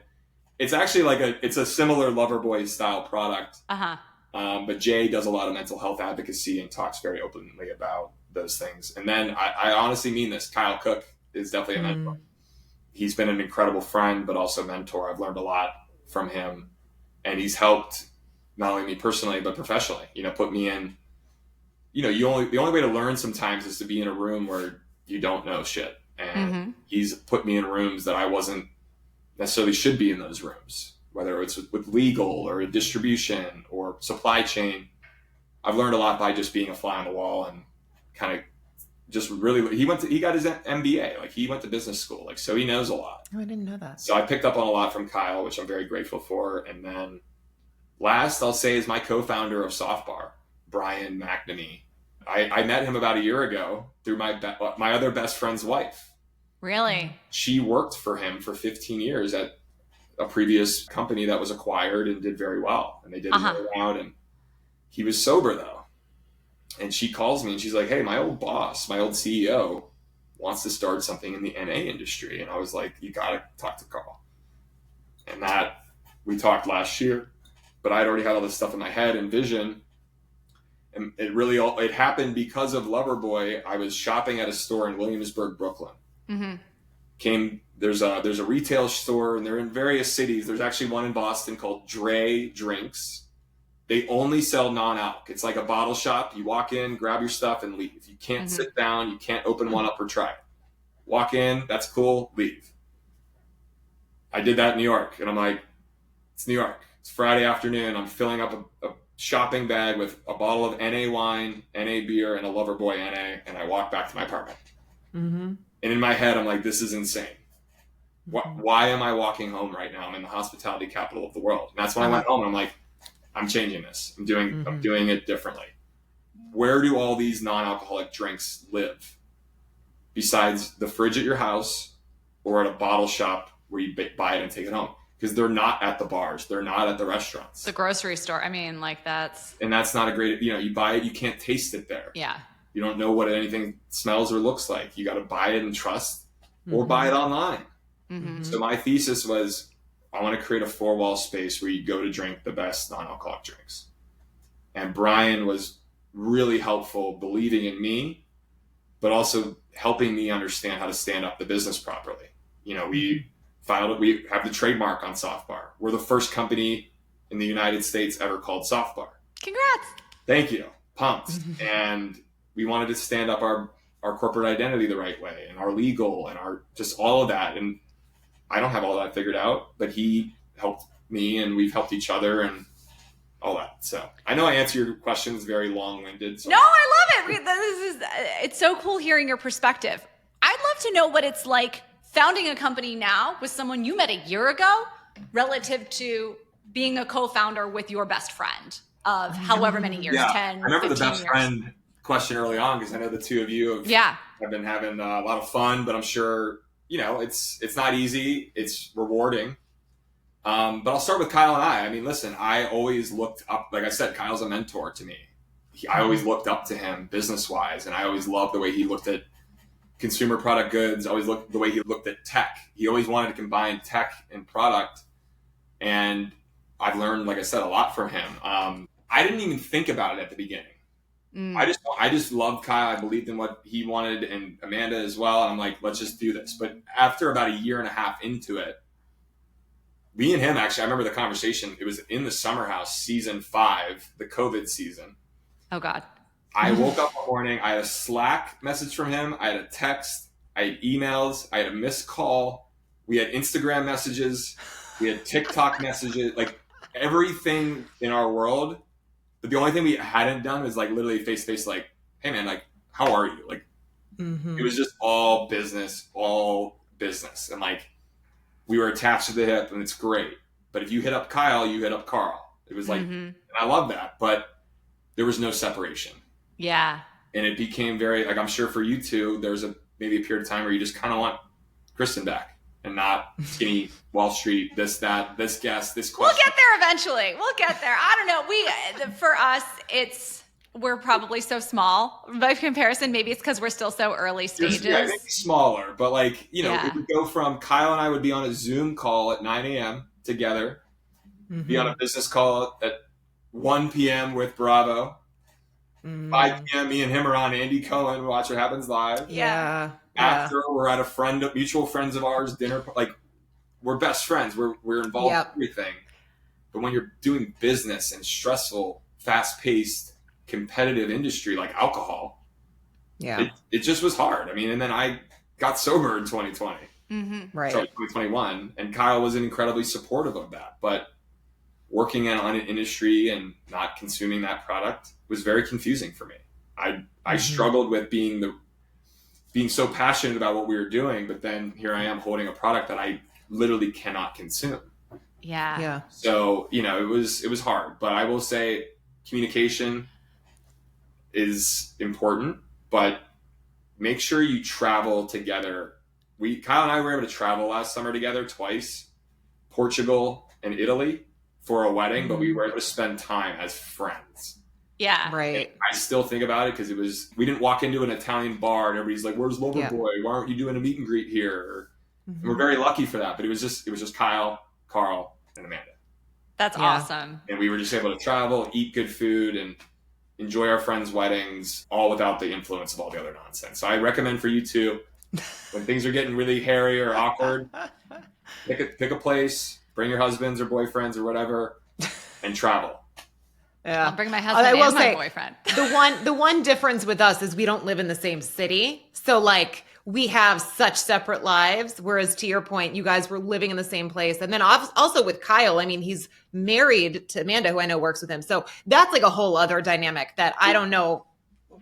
Speaker 3: It's actually it's a similar Loverboy style product. But Jay does a lot of mental health advocacy and talks very openly about those things. And then I honestly mean this. Kyle Cook is definitely a mentor. He's been an incredible friend, but also mentor. I've learned a lot from him, and he's helped not only me personally, but professionally, put me in, the only way to learn sometimes is to be in a room where you don't know shit. And he's put me in rooms that I wasn't necessarily should be in those rooms, whether it's with legal or distribution or supply chain. I've learned a lot by just being a fly on the wall and kind of just really, he got his MBA, like he went to business school, so he knows a lot.
Speaker 2: Oh, I didn't know that.
Speaker 3: So I picked up on a lot from Kyle, which I'm very grateful for. And then last I'll say is my co-founder of Softbar, Brian McNamee. I met him about a year ago through my other best friend's wife.
Speaker 1: Really?
Speaker 3: She worked for him for 15 years at a previous company that was acquired and did very well. And they did very well. And he was sober though. And she calls me and she's like, hey, my old boss, my old CEO wants to start something in the NA industry. And I was like, you got to talk to Carl. And that we talked last year. but I'd already had all this stuff in my head and vision. And it happened because of Loverboy. I was shopping at a store in Williamsburg, Brooklyn. There's a retail store, and they're in various cities. There's actually one in Boston called Dre Drinks. They only sell non-alc. It's like a bottle shop. You walk in, grab your stuff, and leave. You can't sit down. You can't open one up or try it. Walk in, that's cool, leave. I did that in New York, and I'm like, it's New York. It's Friday afternoon. I'm filling up a shopping bag with a bottle of NA wine, NA beer, and a Loverboy NA, and I walk back to my apartment. And in my head, I'm like, this is insane. Why am I walking home right now? I'm in the hospitality capital of the world. And that's when I went home, and I'm like, I'm changing this. I'm doing it differently. Where do all these non-alcoholic drinks live? Besides the fridge at your house or at a bottle shop where you buy it and take it home. Because they're not at the bars. They're not at the restaurants.
Speaker 1: The grocery store. I mean, like that's...
Speaker 3: And that's not a great... You buy it, you can't taste it there.
Speaker 1: Yeah.
Speaker 3: You don't know what anything smells or looks like. You got to buy it and trust or buy it online. So my thesis was, I want to create a 4-wall space where you go to drink the best non-alcoholic drinks. And Brian was really helpful believing in me, but also helping me understand how to stand up the business properly. We have the trademark on Soft Bar. We're the first company in the United States ever called Soft Bar.
Speaker 1: Congrats.
Speaker 3: Thank you. Pumped. And we wanted to stand up our corporate identity the right way, and our legal, and our just all of that. And I don't have all that figured out, but he helped me, and we've helped each other and all that. So I know I answer your questions very long-winded. So.
Speaker 1: No, I love it. It's so cool hearing your perspective. I'd love to know what it's like founding a company now with someone you met a year ago relative to being a co-founder with your best friend of however many years, 10,
Speaker 3: I remember the best
Speaker 1: years.
Speaker 3: Friend question early on, because I know the two of you have been having a lot of fun, but I'm sure, it's not easy. It's rewarding. But I'll start with Kyle and I. I mean, listen, I always looked up, like I said, Kyle's a mentor to me. I always looked up to him business-wise, and I always loved the way he looked at consumer product goods. I always loved the way he looked at tech. He always wanted to combine tech and product, and I've learned, like I said, a lot from him. I didn't even think about it at the beginning. I just loved Kyle. I believed in what he wanted, and Amanda as well. And I'm like, let's just do this. But after about a year and a half into it, me and him, actually, I remember the conversation. It was in the Summer House, season 5, the COVID season.
Speaker 1: Oh, God.
Speaker 3: I woke up one morning. I had a Slack message from him. I had a text. I had emails. I had a missed call. We had Instagram messages. We had TikTok messages. Like, everything in our world. But the only thing we hadn't done was like literally face to face, like, hey man, like, how are you? Like, it was just all business. And like, we were attached to the hip, and it's great. But if you hit up Kyle, you hit up Carl. It was like, and I love that, but there was no separation.
Speaker 1: Yeah.
Speaker 3: And it became very, like, I'm sure for you too, there's maybe a period of time where you just kind of want Kristen back. And not skinny Wall Street, this, that, this guest, this question.
Speaker 1: We'll get there eventually. We'll get there. I don't know. For us, we're probably so small. By comparison, maybe it's because we're still so early stages.
Speaker 3: I think smaller, but like, it would go from Kyle and I would be on a Zoom call at 9 a.m. together, be on a business call at 1 p.m. with Bravo. 5 p.m. me and him are on Andy Cohen, Watch What Happens Live.
Speaker 2: Yeah.
Speaker 3: After we're at a mutual friends of ours dinner, like, we're best friends. We're involved in everything. But when you're doing business and stressful, fast-paced, competitive industry like alcohol, it just was hard. I mean, and then I got sober in 2020,
Speaker 2: right?
Speaker 3: Sorry, 2021, and Kyle was incredibly supportive of that. But working in an industry and not consuming that product was very confusing for me. I struggled with being so passionate about what we were doing, but then here I am holding a product that I literally cannot consume.
Speaker 1: Yeah.
Speaker 3: So, it was hard, but I will say communication is important, but make sure you travel together. Kyle and I were able to travel last summer together twice, Portugal and Italy for a wedding, but we were able to spend time as friends.
Speaker 1: Yeah.
Speaker 2: Right.
Speaker 3: And I still think about it because we didn't walk into an Italian bar and everybody's like, where's Loverboy? Why aren't you doing a meet and greet here? And we're very lucky for that. But it was just Kyle, Carl, and Amanda.
Speaker 1: That's awesome.
Speaker 3: And we were just able to travel, eat good food, and enjoy our friends' weddings, all without the influence of all the other nonsense. So I recommend for you too, when things are getting really hairy or awkward, pick a place, bring your husbands or boyfriends or whatever, and travel.
Speaker 2: Yeah.
Speaker 1: I'll bring my husband and my boyfriend.
Speaker 2: The one difference with us is we don't live in the same city. So like we have such separate lives. Whereas to your point, you guys were living in the same place. And then also with Kyle, I mean, he's married to Amanda, who I know works with him. So that's like a whole other dynamic that I don't know,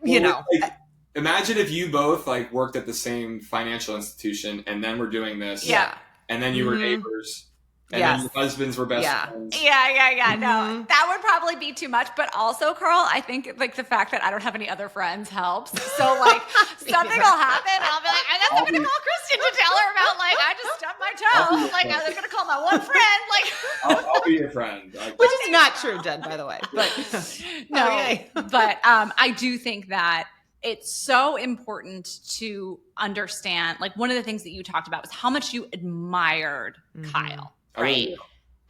Speaker 3: Like, imagine if you both like worked at the same financial institution and then we're doing this.
Speaker 1: Yeah.
Speaker 3: And then you were neighbors. And then your husbands were best friends.
Speaker 1: Yeah. No, that would probably be too much. But also, Carl, I think like the fact that I don't have any other friends helps. So like something will happen and I'll be like, I guess I'm going to call Kristen to tell her about like, I just stubbed my toe. Like I was going to call my one friend. Like
Speaker 3: I'll be your friend.
Speaker 2: Which is not true, Jen, by the way. But
Speaker 1: no, but I do think that it's so important to understand, like one of the things that you talked about was how much you admired Kyle. Right.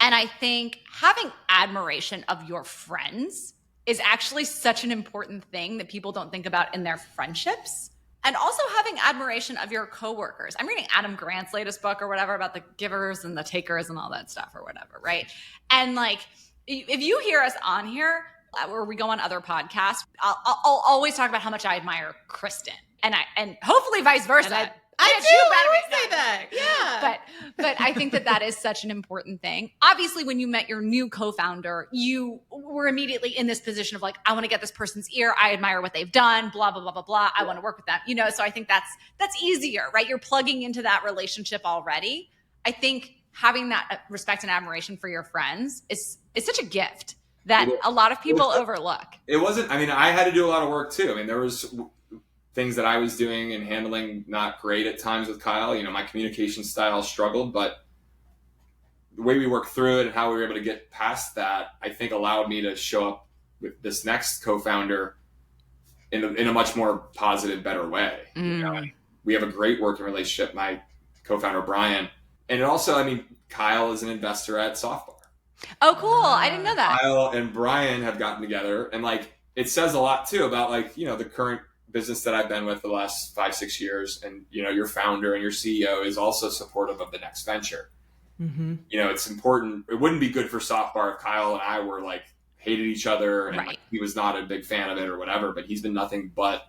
Speaker 1: And I think having admiration of your friends is actually such an important thing that people don't think about in their friendships. And also having admiration of your coworkers. I'm reading Adam Grant's latest book or whatever about the givers and the takers and all that stuff or whatever, right? And like, if you hear us on here, or we go on other podcasts, I'll always talk about how much I admire Kristen. And hopefully vice versa.
Speaker 2: I do always say that. Yeah.
Speaker 1: But I think that is such an important thing. Obviously, when you met your new co-founder, you were immediately in this position of like, I want to get this person's ear. I admire what they've done, blah, blah, blah, blah, blah. I want to work with them. So I think that's easier, right? You're plugging into that relationship already. I think having that respect and admiration for your friends is such a gift that a lot of people overlook.
Speaker 3: It wasn't, I had to do a lot of work too. There was things that I was doing and handling not great at times with Kyle. My communication style struggled, but the way we worked through it and how we were able to get past that, I think allowed me to show up with this next co-founder in a much more positive, better way. We have a great working relationship, my co-founder, Brian. And it also, Kyle is an investor at Softbar.
Speaker 1: Oh, cool. I didn't know that.
Speaker 3: Kyle and Brian have gotten together, and it says a lot too about the current business that I've been with the last 5-6 years. And, your founder and your CEO is also supportive of the next venture. It's important. It wouldn't be good for Softbar if Kyle and I were hated each other and he was not a big fan of it or whatever, but he's been nothing but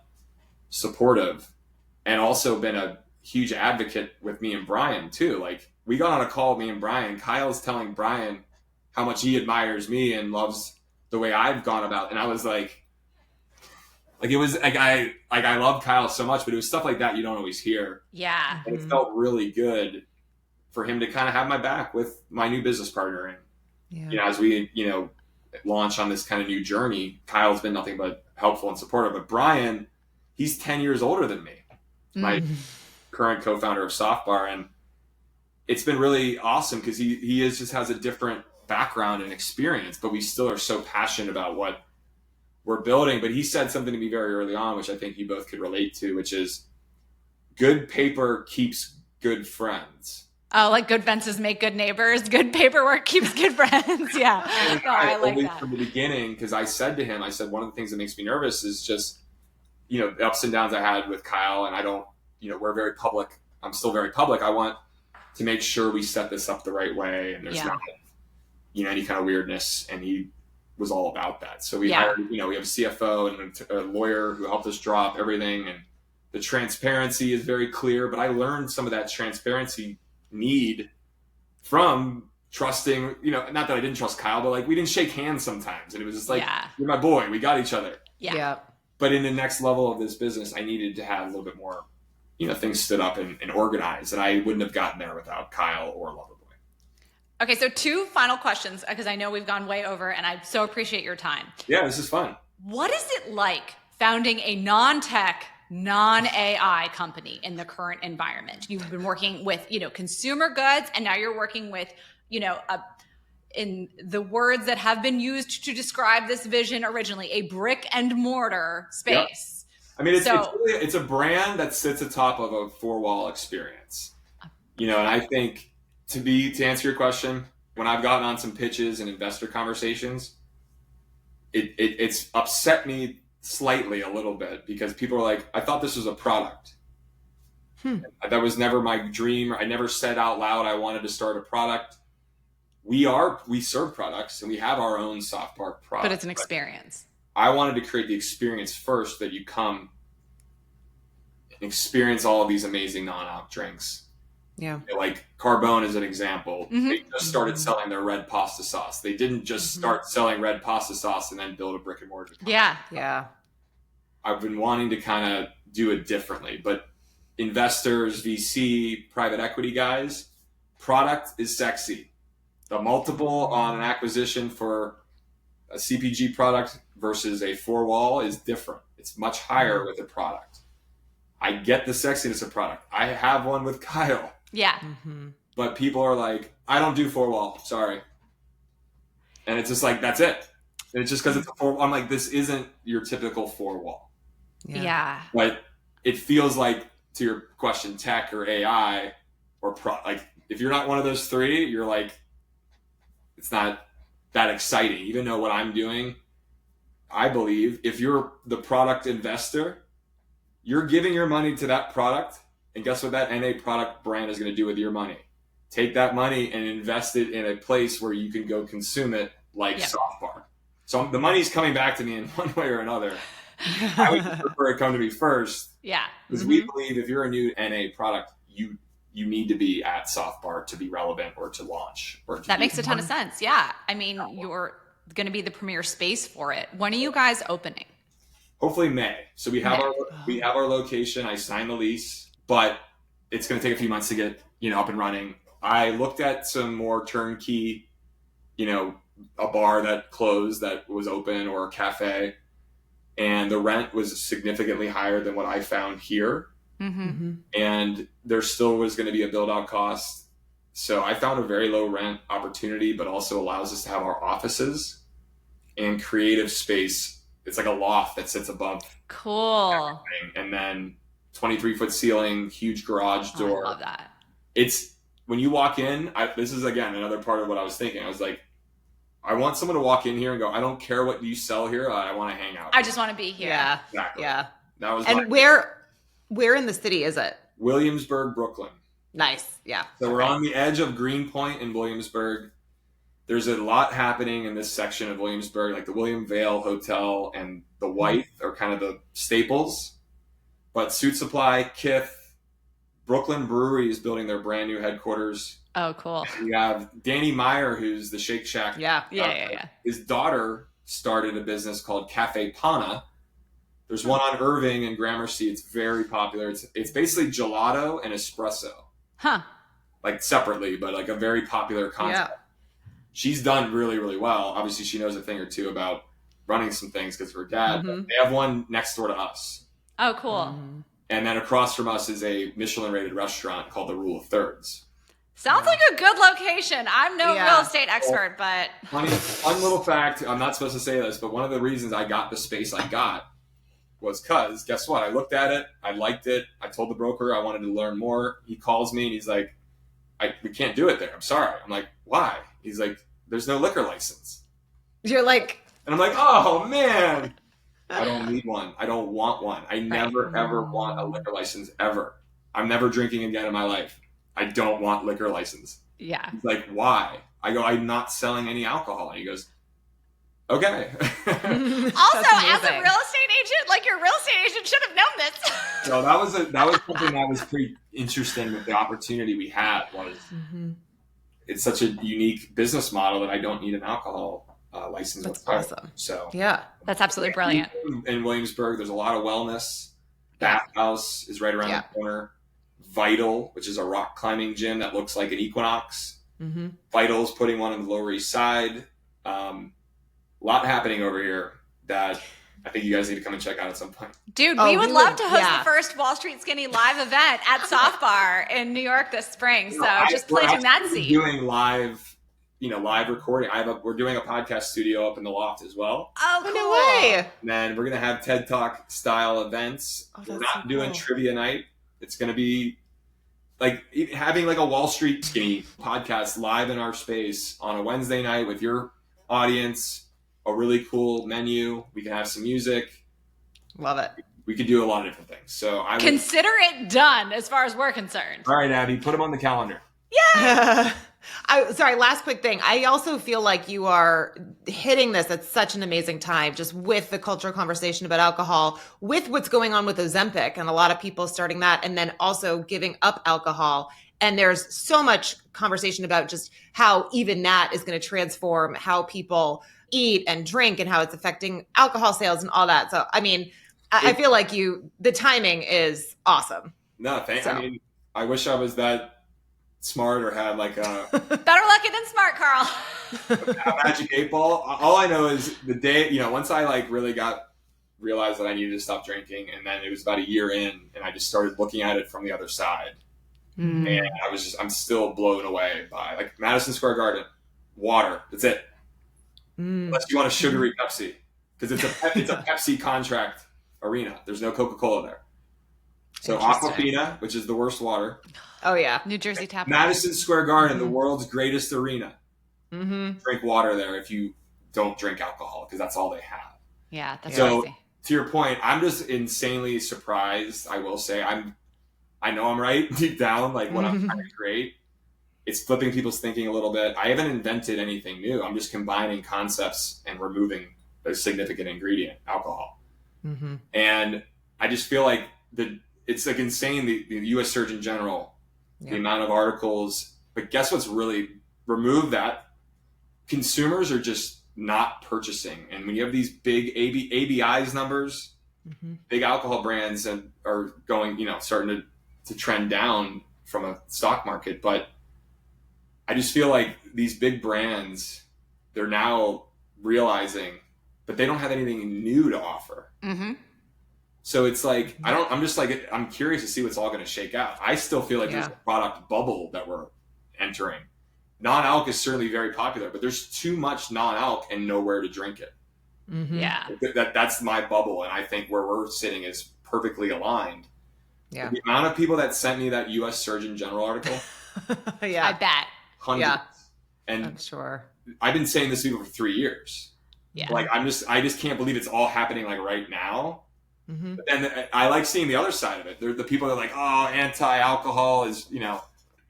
Speaker 3: supportive and also been a huge advocate with me and Brian too. We got on a call, me and Brian. Kyle's telling Brian how much he admires me and loves the way I've gone about. And I was it was I love Kyle so much, but it was stuff like that you don't always hear.
Speaker 1: Yeah.
Speaker 3: And it felt really good for him to kind of have my back with my new business partner. And, as we, launch on this kind of new journey, Kyle's been nothing but helpful and supportive. But Brian, he's 10 years older than me, my current co-founder of Softbar. And it's been really awesome because he just has a different background and experience, but we still are so passionate about what we're building. But he said something to me very early on, which I think you both could relate to, which is good paper keeps good friends.
Speaker 1: Oh, good fences make good neighbors. Good paperwork keeps good friends. Yeah. I like that.
Speaker 3: From the beginning, because I said to him, one of the things that makes me nervous is just, the ups and downs I had with Kyle. And I don't, we're very public. I'm still very public. I want to make sure we set this up the right way. And there's not, any kind of weirdness. And he was all about that. So we hired, we have a CFO and a lawyer who helped us draw up everything. And the transparency is very clear, but I learned some of that transparency need from trusting, not that I didn't trust Kyle, but we didn't shake hands sometimes. And it was just you're my boy, we got each other.
Speaker 1: Yeah.
Speaker 3: But in the next level of this business, I needed to have a little bit more, things stood up and organized. And I wouldn't have gotten there without Kyle or Loverboy.
Speaker 1: Okay, so 2 final questions, because I know we've gone way over and I so appreciate your time.
Speaker 3: Yeah, this is fun.
Speaker 1: What is it like founding a non-tech, non-AI company in the current environment? You've been working with, consumer goods, and now you're working with, in the words that have been used to describe this vision originally, a brick and mortar space.
Speaker 3: Yep. It's a brand that sits atop of a 4-wall experience, and I think to answer your question, when I've gotten on some pitches and investor conversations, it's upset me slightly a little bit because people are like, I thought this was a product. That was never my dream. I never said out loud I wanted to start a product. We serve products and we have our own soft bar product.
Speaker 1: But it's an experience.
Speaker 3: I wanted to create the experience first, that you come and experience all of these amazing non-alc drinks.
Speaker 2: Yeah.
Speaker 3: Like Carbone is an example. They just started selling their red pasta sauce. They didn't just start selling red pasta sauce and then build a brick and mortar company.
Speaker 2: Yeah.
Speaker 3: I've been wanting to kind of do it differently, but investors, VC, private equity guys, product is sexy. The multiple on an acquisition for a CPG product versus a four-wall is different. It's much higher with a product. I get the sexiness of product. I have one with Kyle.
Speaker 1: Yeah.
Speaker 3: But people are like, I don't do four-wall. Sorry. And it's just like, that's it. And it's just because it's a four-wall. I'm like, this isn't your typical four-wall.
Speaker 1: Yeah.
Speaker 3: But it feels like, to your question, tech or AI or like, if you're not one of those three, you're like, it's not that exciting. Even though what I'm doing, I believe if you're the product investor, you're giving your money to that product. And guess what that NA product brand is going to do with your money? Take that money and invest it in a place where you can go consume it, like soft bar. So the money's coming back to me in one way or another. I would prefer it come to me first.
Speaker 1: Yeah.
Speaker 3: Because we believe if you're a new NA product, you need to be at soft bar to be relevant or to launch. Or to
Speaker 1: that makes a ton of sense. Yeah. I mean, you're going to be the premier space for it. When are you guys opening?
Speaker 3: Hopefully May. So we have our location. I signed the lease, but it's going to take a few months to get, up and running. I looked at some more turnkey, a bar that closed that was open or a cafe, and the rent was significantly higher than what I found here. And there still was going to be a build out cost. So I found a very low rent opportunity, but also allows us to have our offices and creative space. It's like a loft that sits above.
Speaker 1: Cool.
Speaker 3: Everything. And then 23-foot ceiling, huge garage door.
Speaker 1: I love that.
Speaker 3: It's when you walk in, this is again, another part of what I was thinking. I was like, I want someone to walk in here and go, I don't care what you sell here. I want to hang out.
Speaker 1: I just want to be here.
Speaker 2: Yeah.
Speaker 3: Exactly.
Speaker 2: Yeah.
Speaker 3: That was
Speaker 2: and where in the city is it?
Speaker 3: Williamsburg, Brooklyn.
Speaker 2: Nice. Yeah.
Speaker 3: So we're on the edge of Greenpoint in Williamsburg. There's a lot happening in this section of Williamsburg, like the William Vale Hotel and the White are kind of the staples. But Suit Supply, Kith, Brooklyn Brewery is building their brand new headquarters.
Speaker 1: Oh, cool.
Speaker 3: We have Danny Meyer, who's the Shake Shack.
Speaker 1: Yeah.
Speaker 3: His daughter started a business called Cafe Pana. There's one on Irving and Gramercy. It's very popular. It's basically gelato and espresso.
Speaker 1: Huh.
Speaker 3: Like separately, but like a very popular concept. Yeah. She's done really, really well. Obviously, she knows a thing or two about running some things because of her dad. But they have one next door to us.
Speaker 1: Oh, cool.
Speaker 3: And then across from us is a Michelin-rated restaurant called the Rule of Thirds.
Speaker 1: Sounds like a good location. I'm no real estate expert, but...
Speaker 3: Fun little fact, I'm not supposed to say this, but one of the reasons I got the space I got was because, guess what? I looked at it. I liked it. I told the broker I wanted to learn more. He calls me and he's like, we can't do it there. I'm sorry. I'm like, why? He's like, there's no liquor license.
Speaker 2: You're like...
Speaker 3: And I'm like, oh, man. I don't need one. I don't want one. I never, ever want a liquor license, ever. I'm never drinking again in my life. I don't want liquor license.
Speaker 1: Yeah.
Speaker 3: He's like, why? I go, I'm not selling any alcohol. And he goes, okay.
Speaker 1: Also, as a real estate agent, like your real estate agent should have known this.
Speaker 3: So that was something that was pretty interesting with the opportunity we had was it's such a unique business model that I don't need an alcohol license.
Speaker 2: That's awesome.
Speaker 3: So
Speaker 2: yeah,
Speaker 1: that's absolutely brilliant.
Speaker 3: In Williamsburg, there's a lot of wellness. Bathhouse is right around the corner. Vital, which is a rock climbing gym that looks like an Equinox. Vital's putting one on the Lower East Side. A lot happening over here that I think you guys need to come and check out at some point.
Speaker 1: Dude, we would love to host the first Wall Street Skinny live event at Soft Bar in New York this spring. So just planting that seed.
Speaker 3: Doing live recording. We're doing a podcast studio up in the loft as well.
Speaker 1: Oh, cool.
Speaker 2: No way.
Speaker 3: And then we're going to have TED Talk style events. We're not doing trivia night. It's going to be like having like a Wall Street Skinny podcast live in our space on a Wednesday night with your audience, a really cool menu. We can have some music.
Speaker 2: Love it.
Speaker 3: We could do a lot of different things. So I would
Speaker 1: consider it done as far as we're concerned.
Speaker 3: All right, Abby, put them on the calendar.
Speaker 2: Sorry, last quick thing. I also feel like you are hitting this at such an amazing time, just with the cultural conversation about alcohol, with what's going on with Ozempic and a lot of people starting that, and then also giving up alcohol. And there's so much conversation about just how even that is going to transform how people eat and drink and how it's affecting alcohol sales and all that. So, I mean, I feel like the timing is awesome.
Speaker 3: No, thanks. I mean, I wish I was that smart or had like a
Speaker 1: better lucky than smart, Carl.
Speaker 3: a magic 8-ball. All I know is the day, once I like really realized that I needed to stop drinking, and then it was about a year in, and I just started looking at it from the other side, and I'm still blown away by like Madison Square Garden, water. That's it. Unless you want a sugary Pepsi, because it's a Pepsi contract arena. There's no Coca-Cola there. So Aquafina, which is the worst water.
Speaker 2: Oh yeah,
Speaker 1: New Jersey Tap.
Speaker 3: Madison Square Garden, the world's greatest arena. Drink water there if you don't drink alcohol, because that's all they have.
Speaker 1: Yeah, that's
Speaker 3: so.
Speaker 1: crazy.
Speaker 3: To your point, I'm just insanely surprised. I will say, I know I'm right deep down. Like what I'm trying to create, it's flipping people's thinking a little bit. I haven't invented anything new. I'm just combining concepts and removing a significant ingredient, alcohol. And I just feel like it's like insane. The U.S. Surgeon General, the amount of articles. But guess what's really removed that? Consumers are just not purchasing. And when you have these big ABI's numbers, big alcohol brands are going, starting to trend down from a stock market. But I just feel like these big brands, they're now realizing that they don't have anything new to offer. So it's like, I'm curious to see what's all going to shake out. I still feel like there's a product bubble that we're entering. Non-alc is certainly very popular, but there's too much non-alc and nowhere to drink it.
Speaker 1: Yeah.
Speaker 3: That's my bubble. And I think where we're sitting is perfectly aligned.
Speaker 2: Yeah.
Speaker 3: The amount of people that sent me that U.S. Surgeon General article.
Speaker 1: I bet.
Speaker 3: Hundreds.
Speaker 2: Yeah.
Speaker 3: And
Speaker 2: I'm sure.
Speaker 3: I've been saying this to people for 3 years.
Speaker 1: Yeah.
Speaker 3: Like, I just can't believe it's all happening like right now. But then I like seeing the other side of it. They're the people that are like, oh, anti-alcohol is,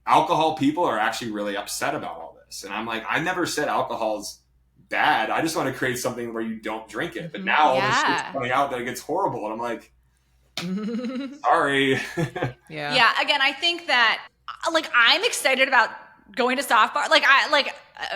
Speaker 3: alcohol people are actually really upset about all this. And I'm like, I never said alcohol's bad. I just want to create something where you don't drink it. But now all this shit's coming out that it gets horrible. And I'm like, sorry.
Speaker 1: Yeah. Again, I think that I'm excited about going to Soft Bar.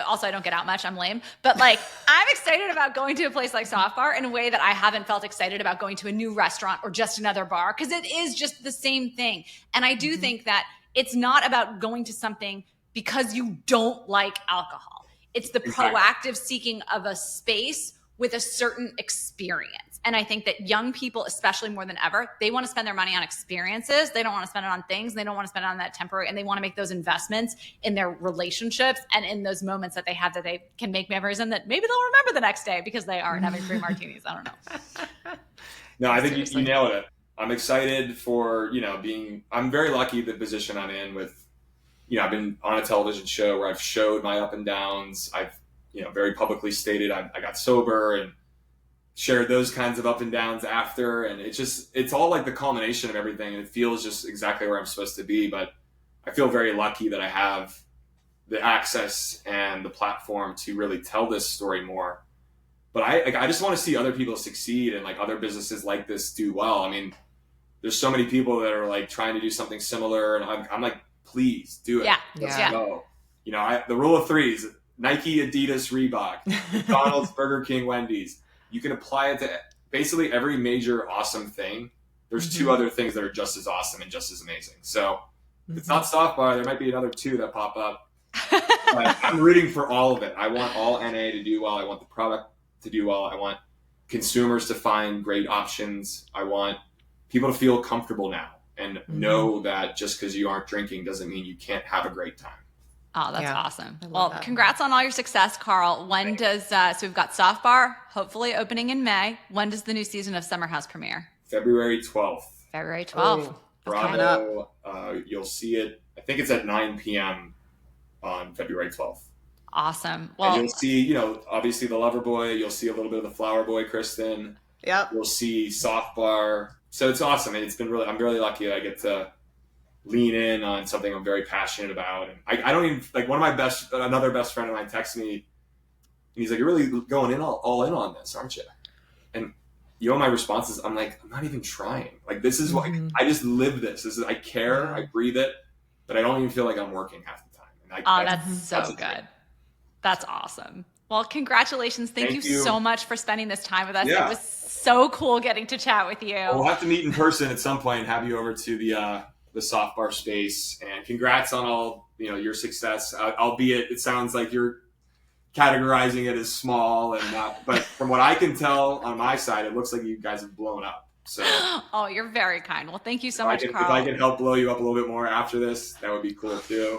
Speaker 1: Also I don't get out much. I'm lame, but I'm excited about going to a place like Soft Bar in a way that I haven't felt excited about going to a new restaurant or just another bar. Cause it is just the same thing. And I do think that it's not about going to something because you don't like alcohol. It's the proactive seeking of a space with a certain experience. And I think that young people, especially more than ever, they want to spend their money on experiences. They don't want to spend it on things. They don't want to spend it on that temporary, and they want to make those investments in their relationships and in those moments that they have that they can make memories and that maybe they'll remember the next day because they aren't having free martinis. I don't know.
Speaker 3: No, I think you nailed it. I'm excited for, I'm very lucky the position I'm in with, I've been on a television show where I've showed my up and downs. I've, very publicly stated I got sober and shared those kinds of up and downs after. And it's all like the culmination of everything. And it feels just exactly where I'm supposed to be. But I feel very lucky that I have the access and the platform to really tell this story more. But I just want to see other people succeed and other businesses like this do well. I mean, there's so many people that are trying to do something similar. And I'm like, please do it.
Speaker 1: Yeah.
Speaker 3: Let's go. The rule of threes, Nike, Adidas, Reebok, McDonald's, Burger King, Wendy's. You can apply it to basically every major awesome thing. There's two other things that are just as awesome and just as amazing. So if it's not Soft Bar, there might be another two that pop up. But I'm rooting for all of it. I want all NA to do well. I want the product to do well. I want consumers to find great options. I want people to feel comfortable now and know that just because you aren't drinking doesn't mean you can't have a great time.
Speaker 1: Oh, that's awesome. Well, congrats on all your success, Carl. When does, so we've got Soft Bar, hopefully opening in May. When does the new season of Summer House premiere?
Speaker 3: February 12th.
Speaker 1: February 12th.
Speaker 3: Bravo. You'll see it I think it's at 9 p.m. on February 12th.
Speaker 1: Awesome.
Speaker 3: And
Speaker 1: Well,
Speaker 3: you'll see, obviously the Loverboy. You'll see a little bit of the Flower Boy, Kristen.
Speaker 2: Yep.
Speaker 3: You'll see Soft Bar. So it's awesome. And I'm really lucky that I get to lean in on something I'm very passionate about. And I don't even, like, another best friend of mine texted me, and he's like, "You're really going in all in on this, aren't you?" And my response is, I'm like, I'm not even trying. Like, this is what I just live this. I care, I breathe it, but I don't even feel like I'm working half the time. And
Speaker 1: that's so good. That's awesome. Well, congratulations. Thank you so much for spending this time with us.
Speaker 3: Yeah.
Speaker 1: It was so cool getting to chat with you.
Speaker 3: We'll have to meet in person at some point and have you over to the Soft Bar space. And congrats on all, your success, albeit it sounds like you're categorizing it as small and not, but from what I can tell on my side, it looks like you guys have blown up. So,
Speaker 1: oh, you're very kind. Well, thank you so much, Carl.
Speaker 3: If I can help blow you up a little bit more after this, that would be cool too.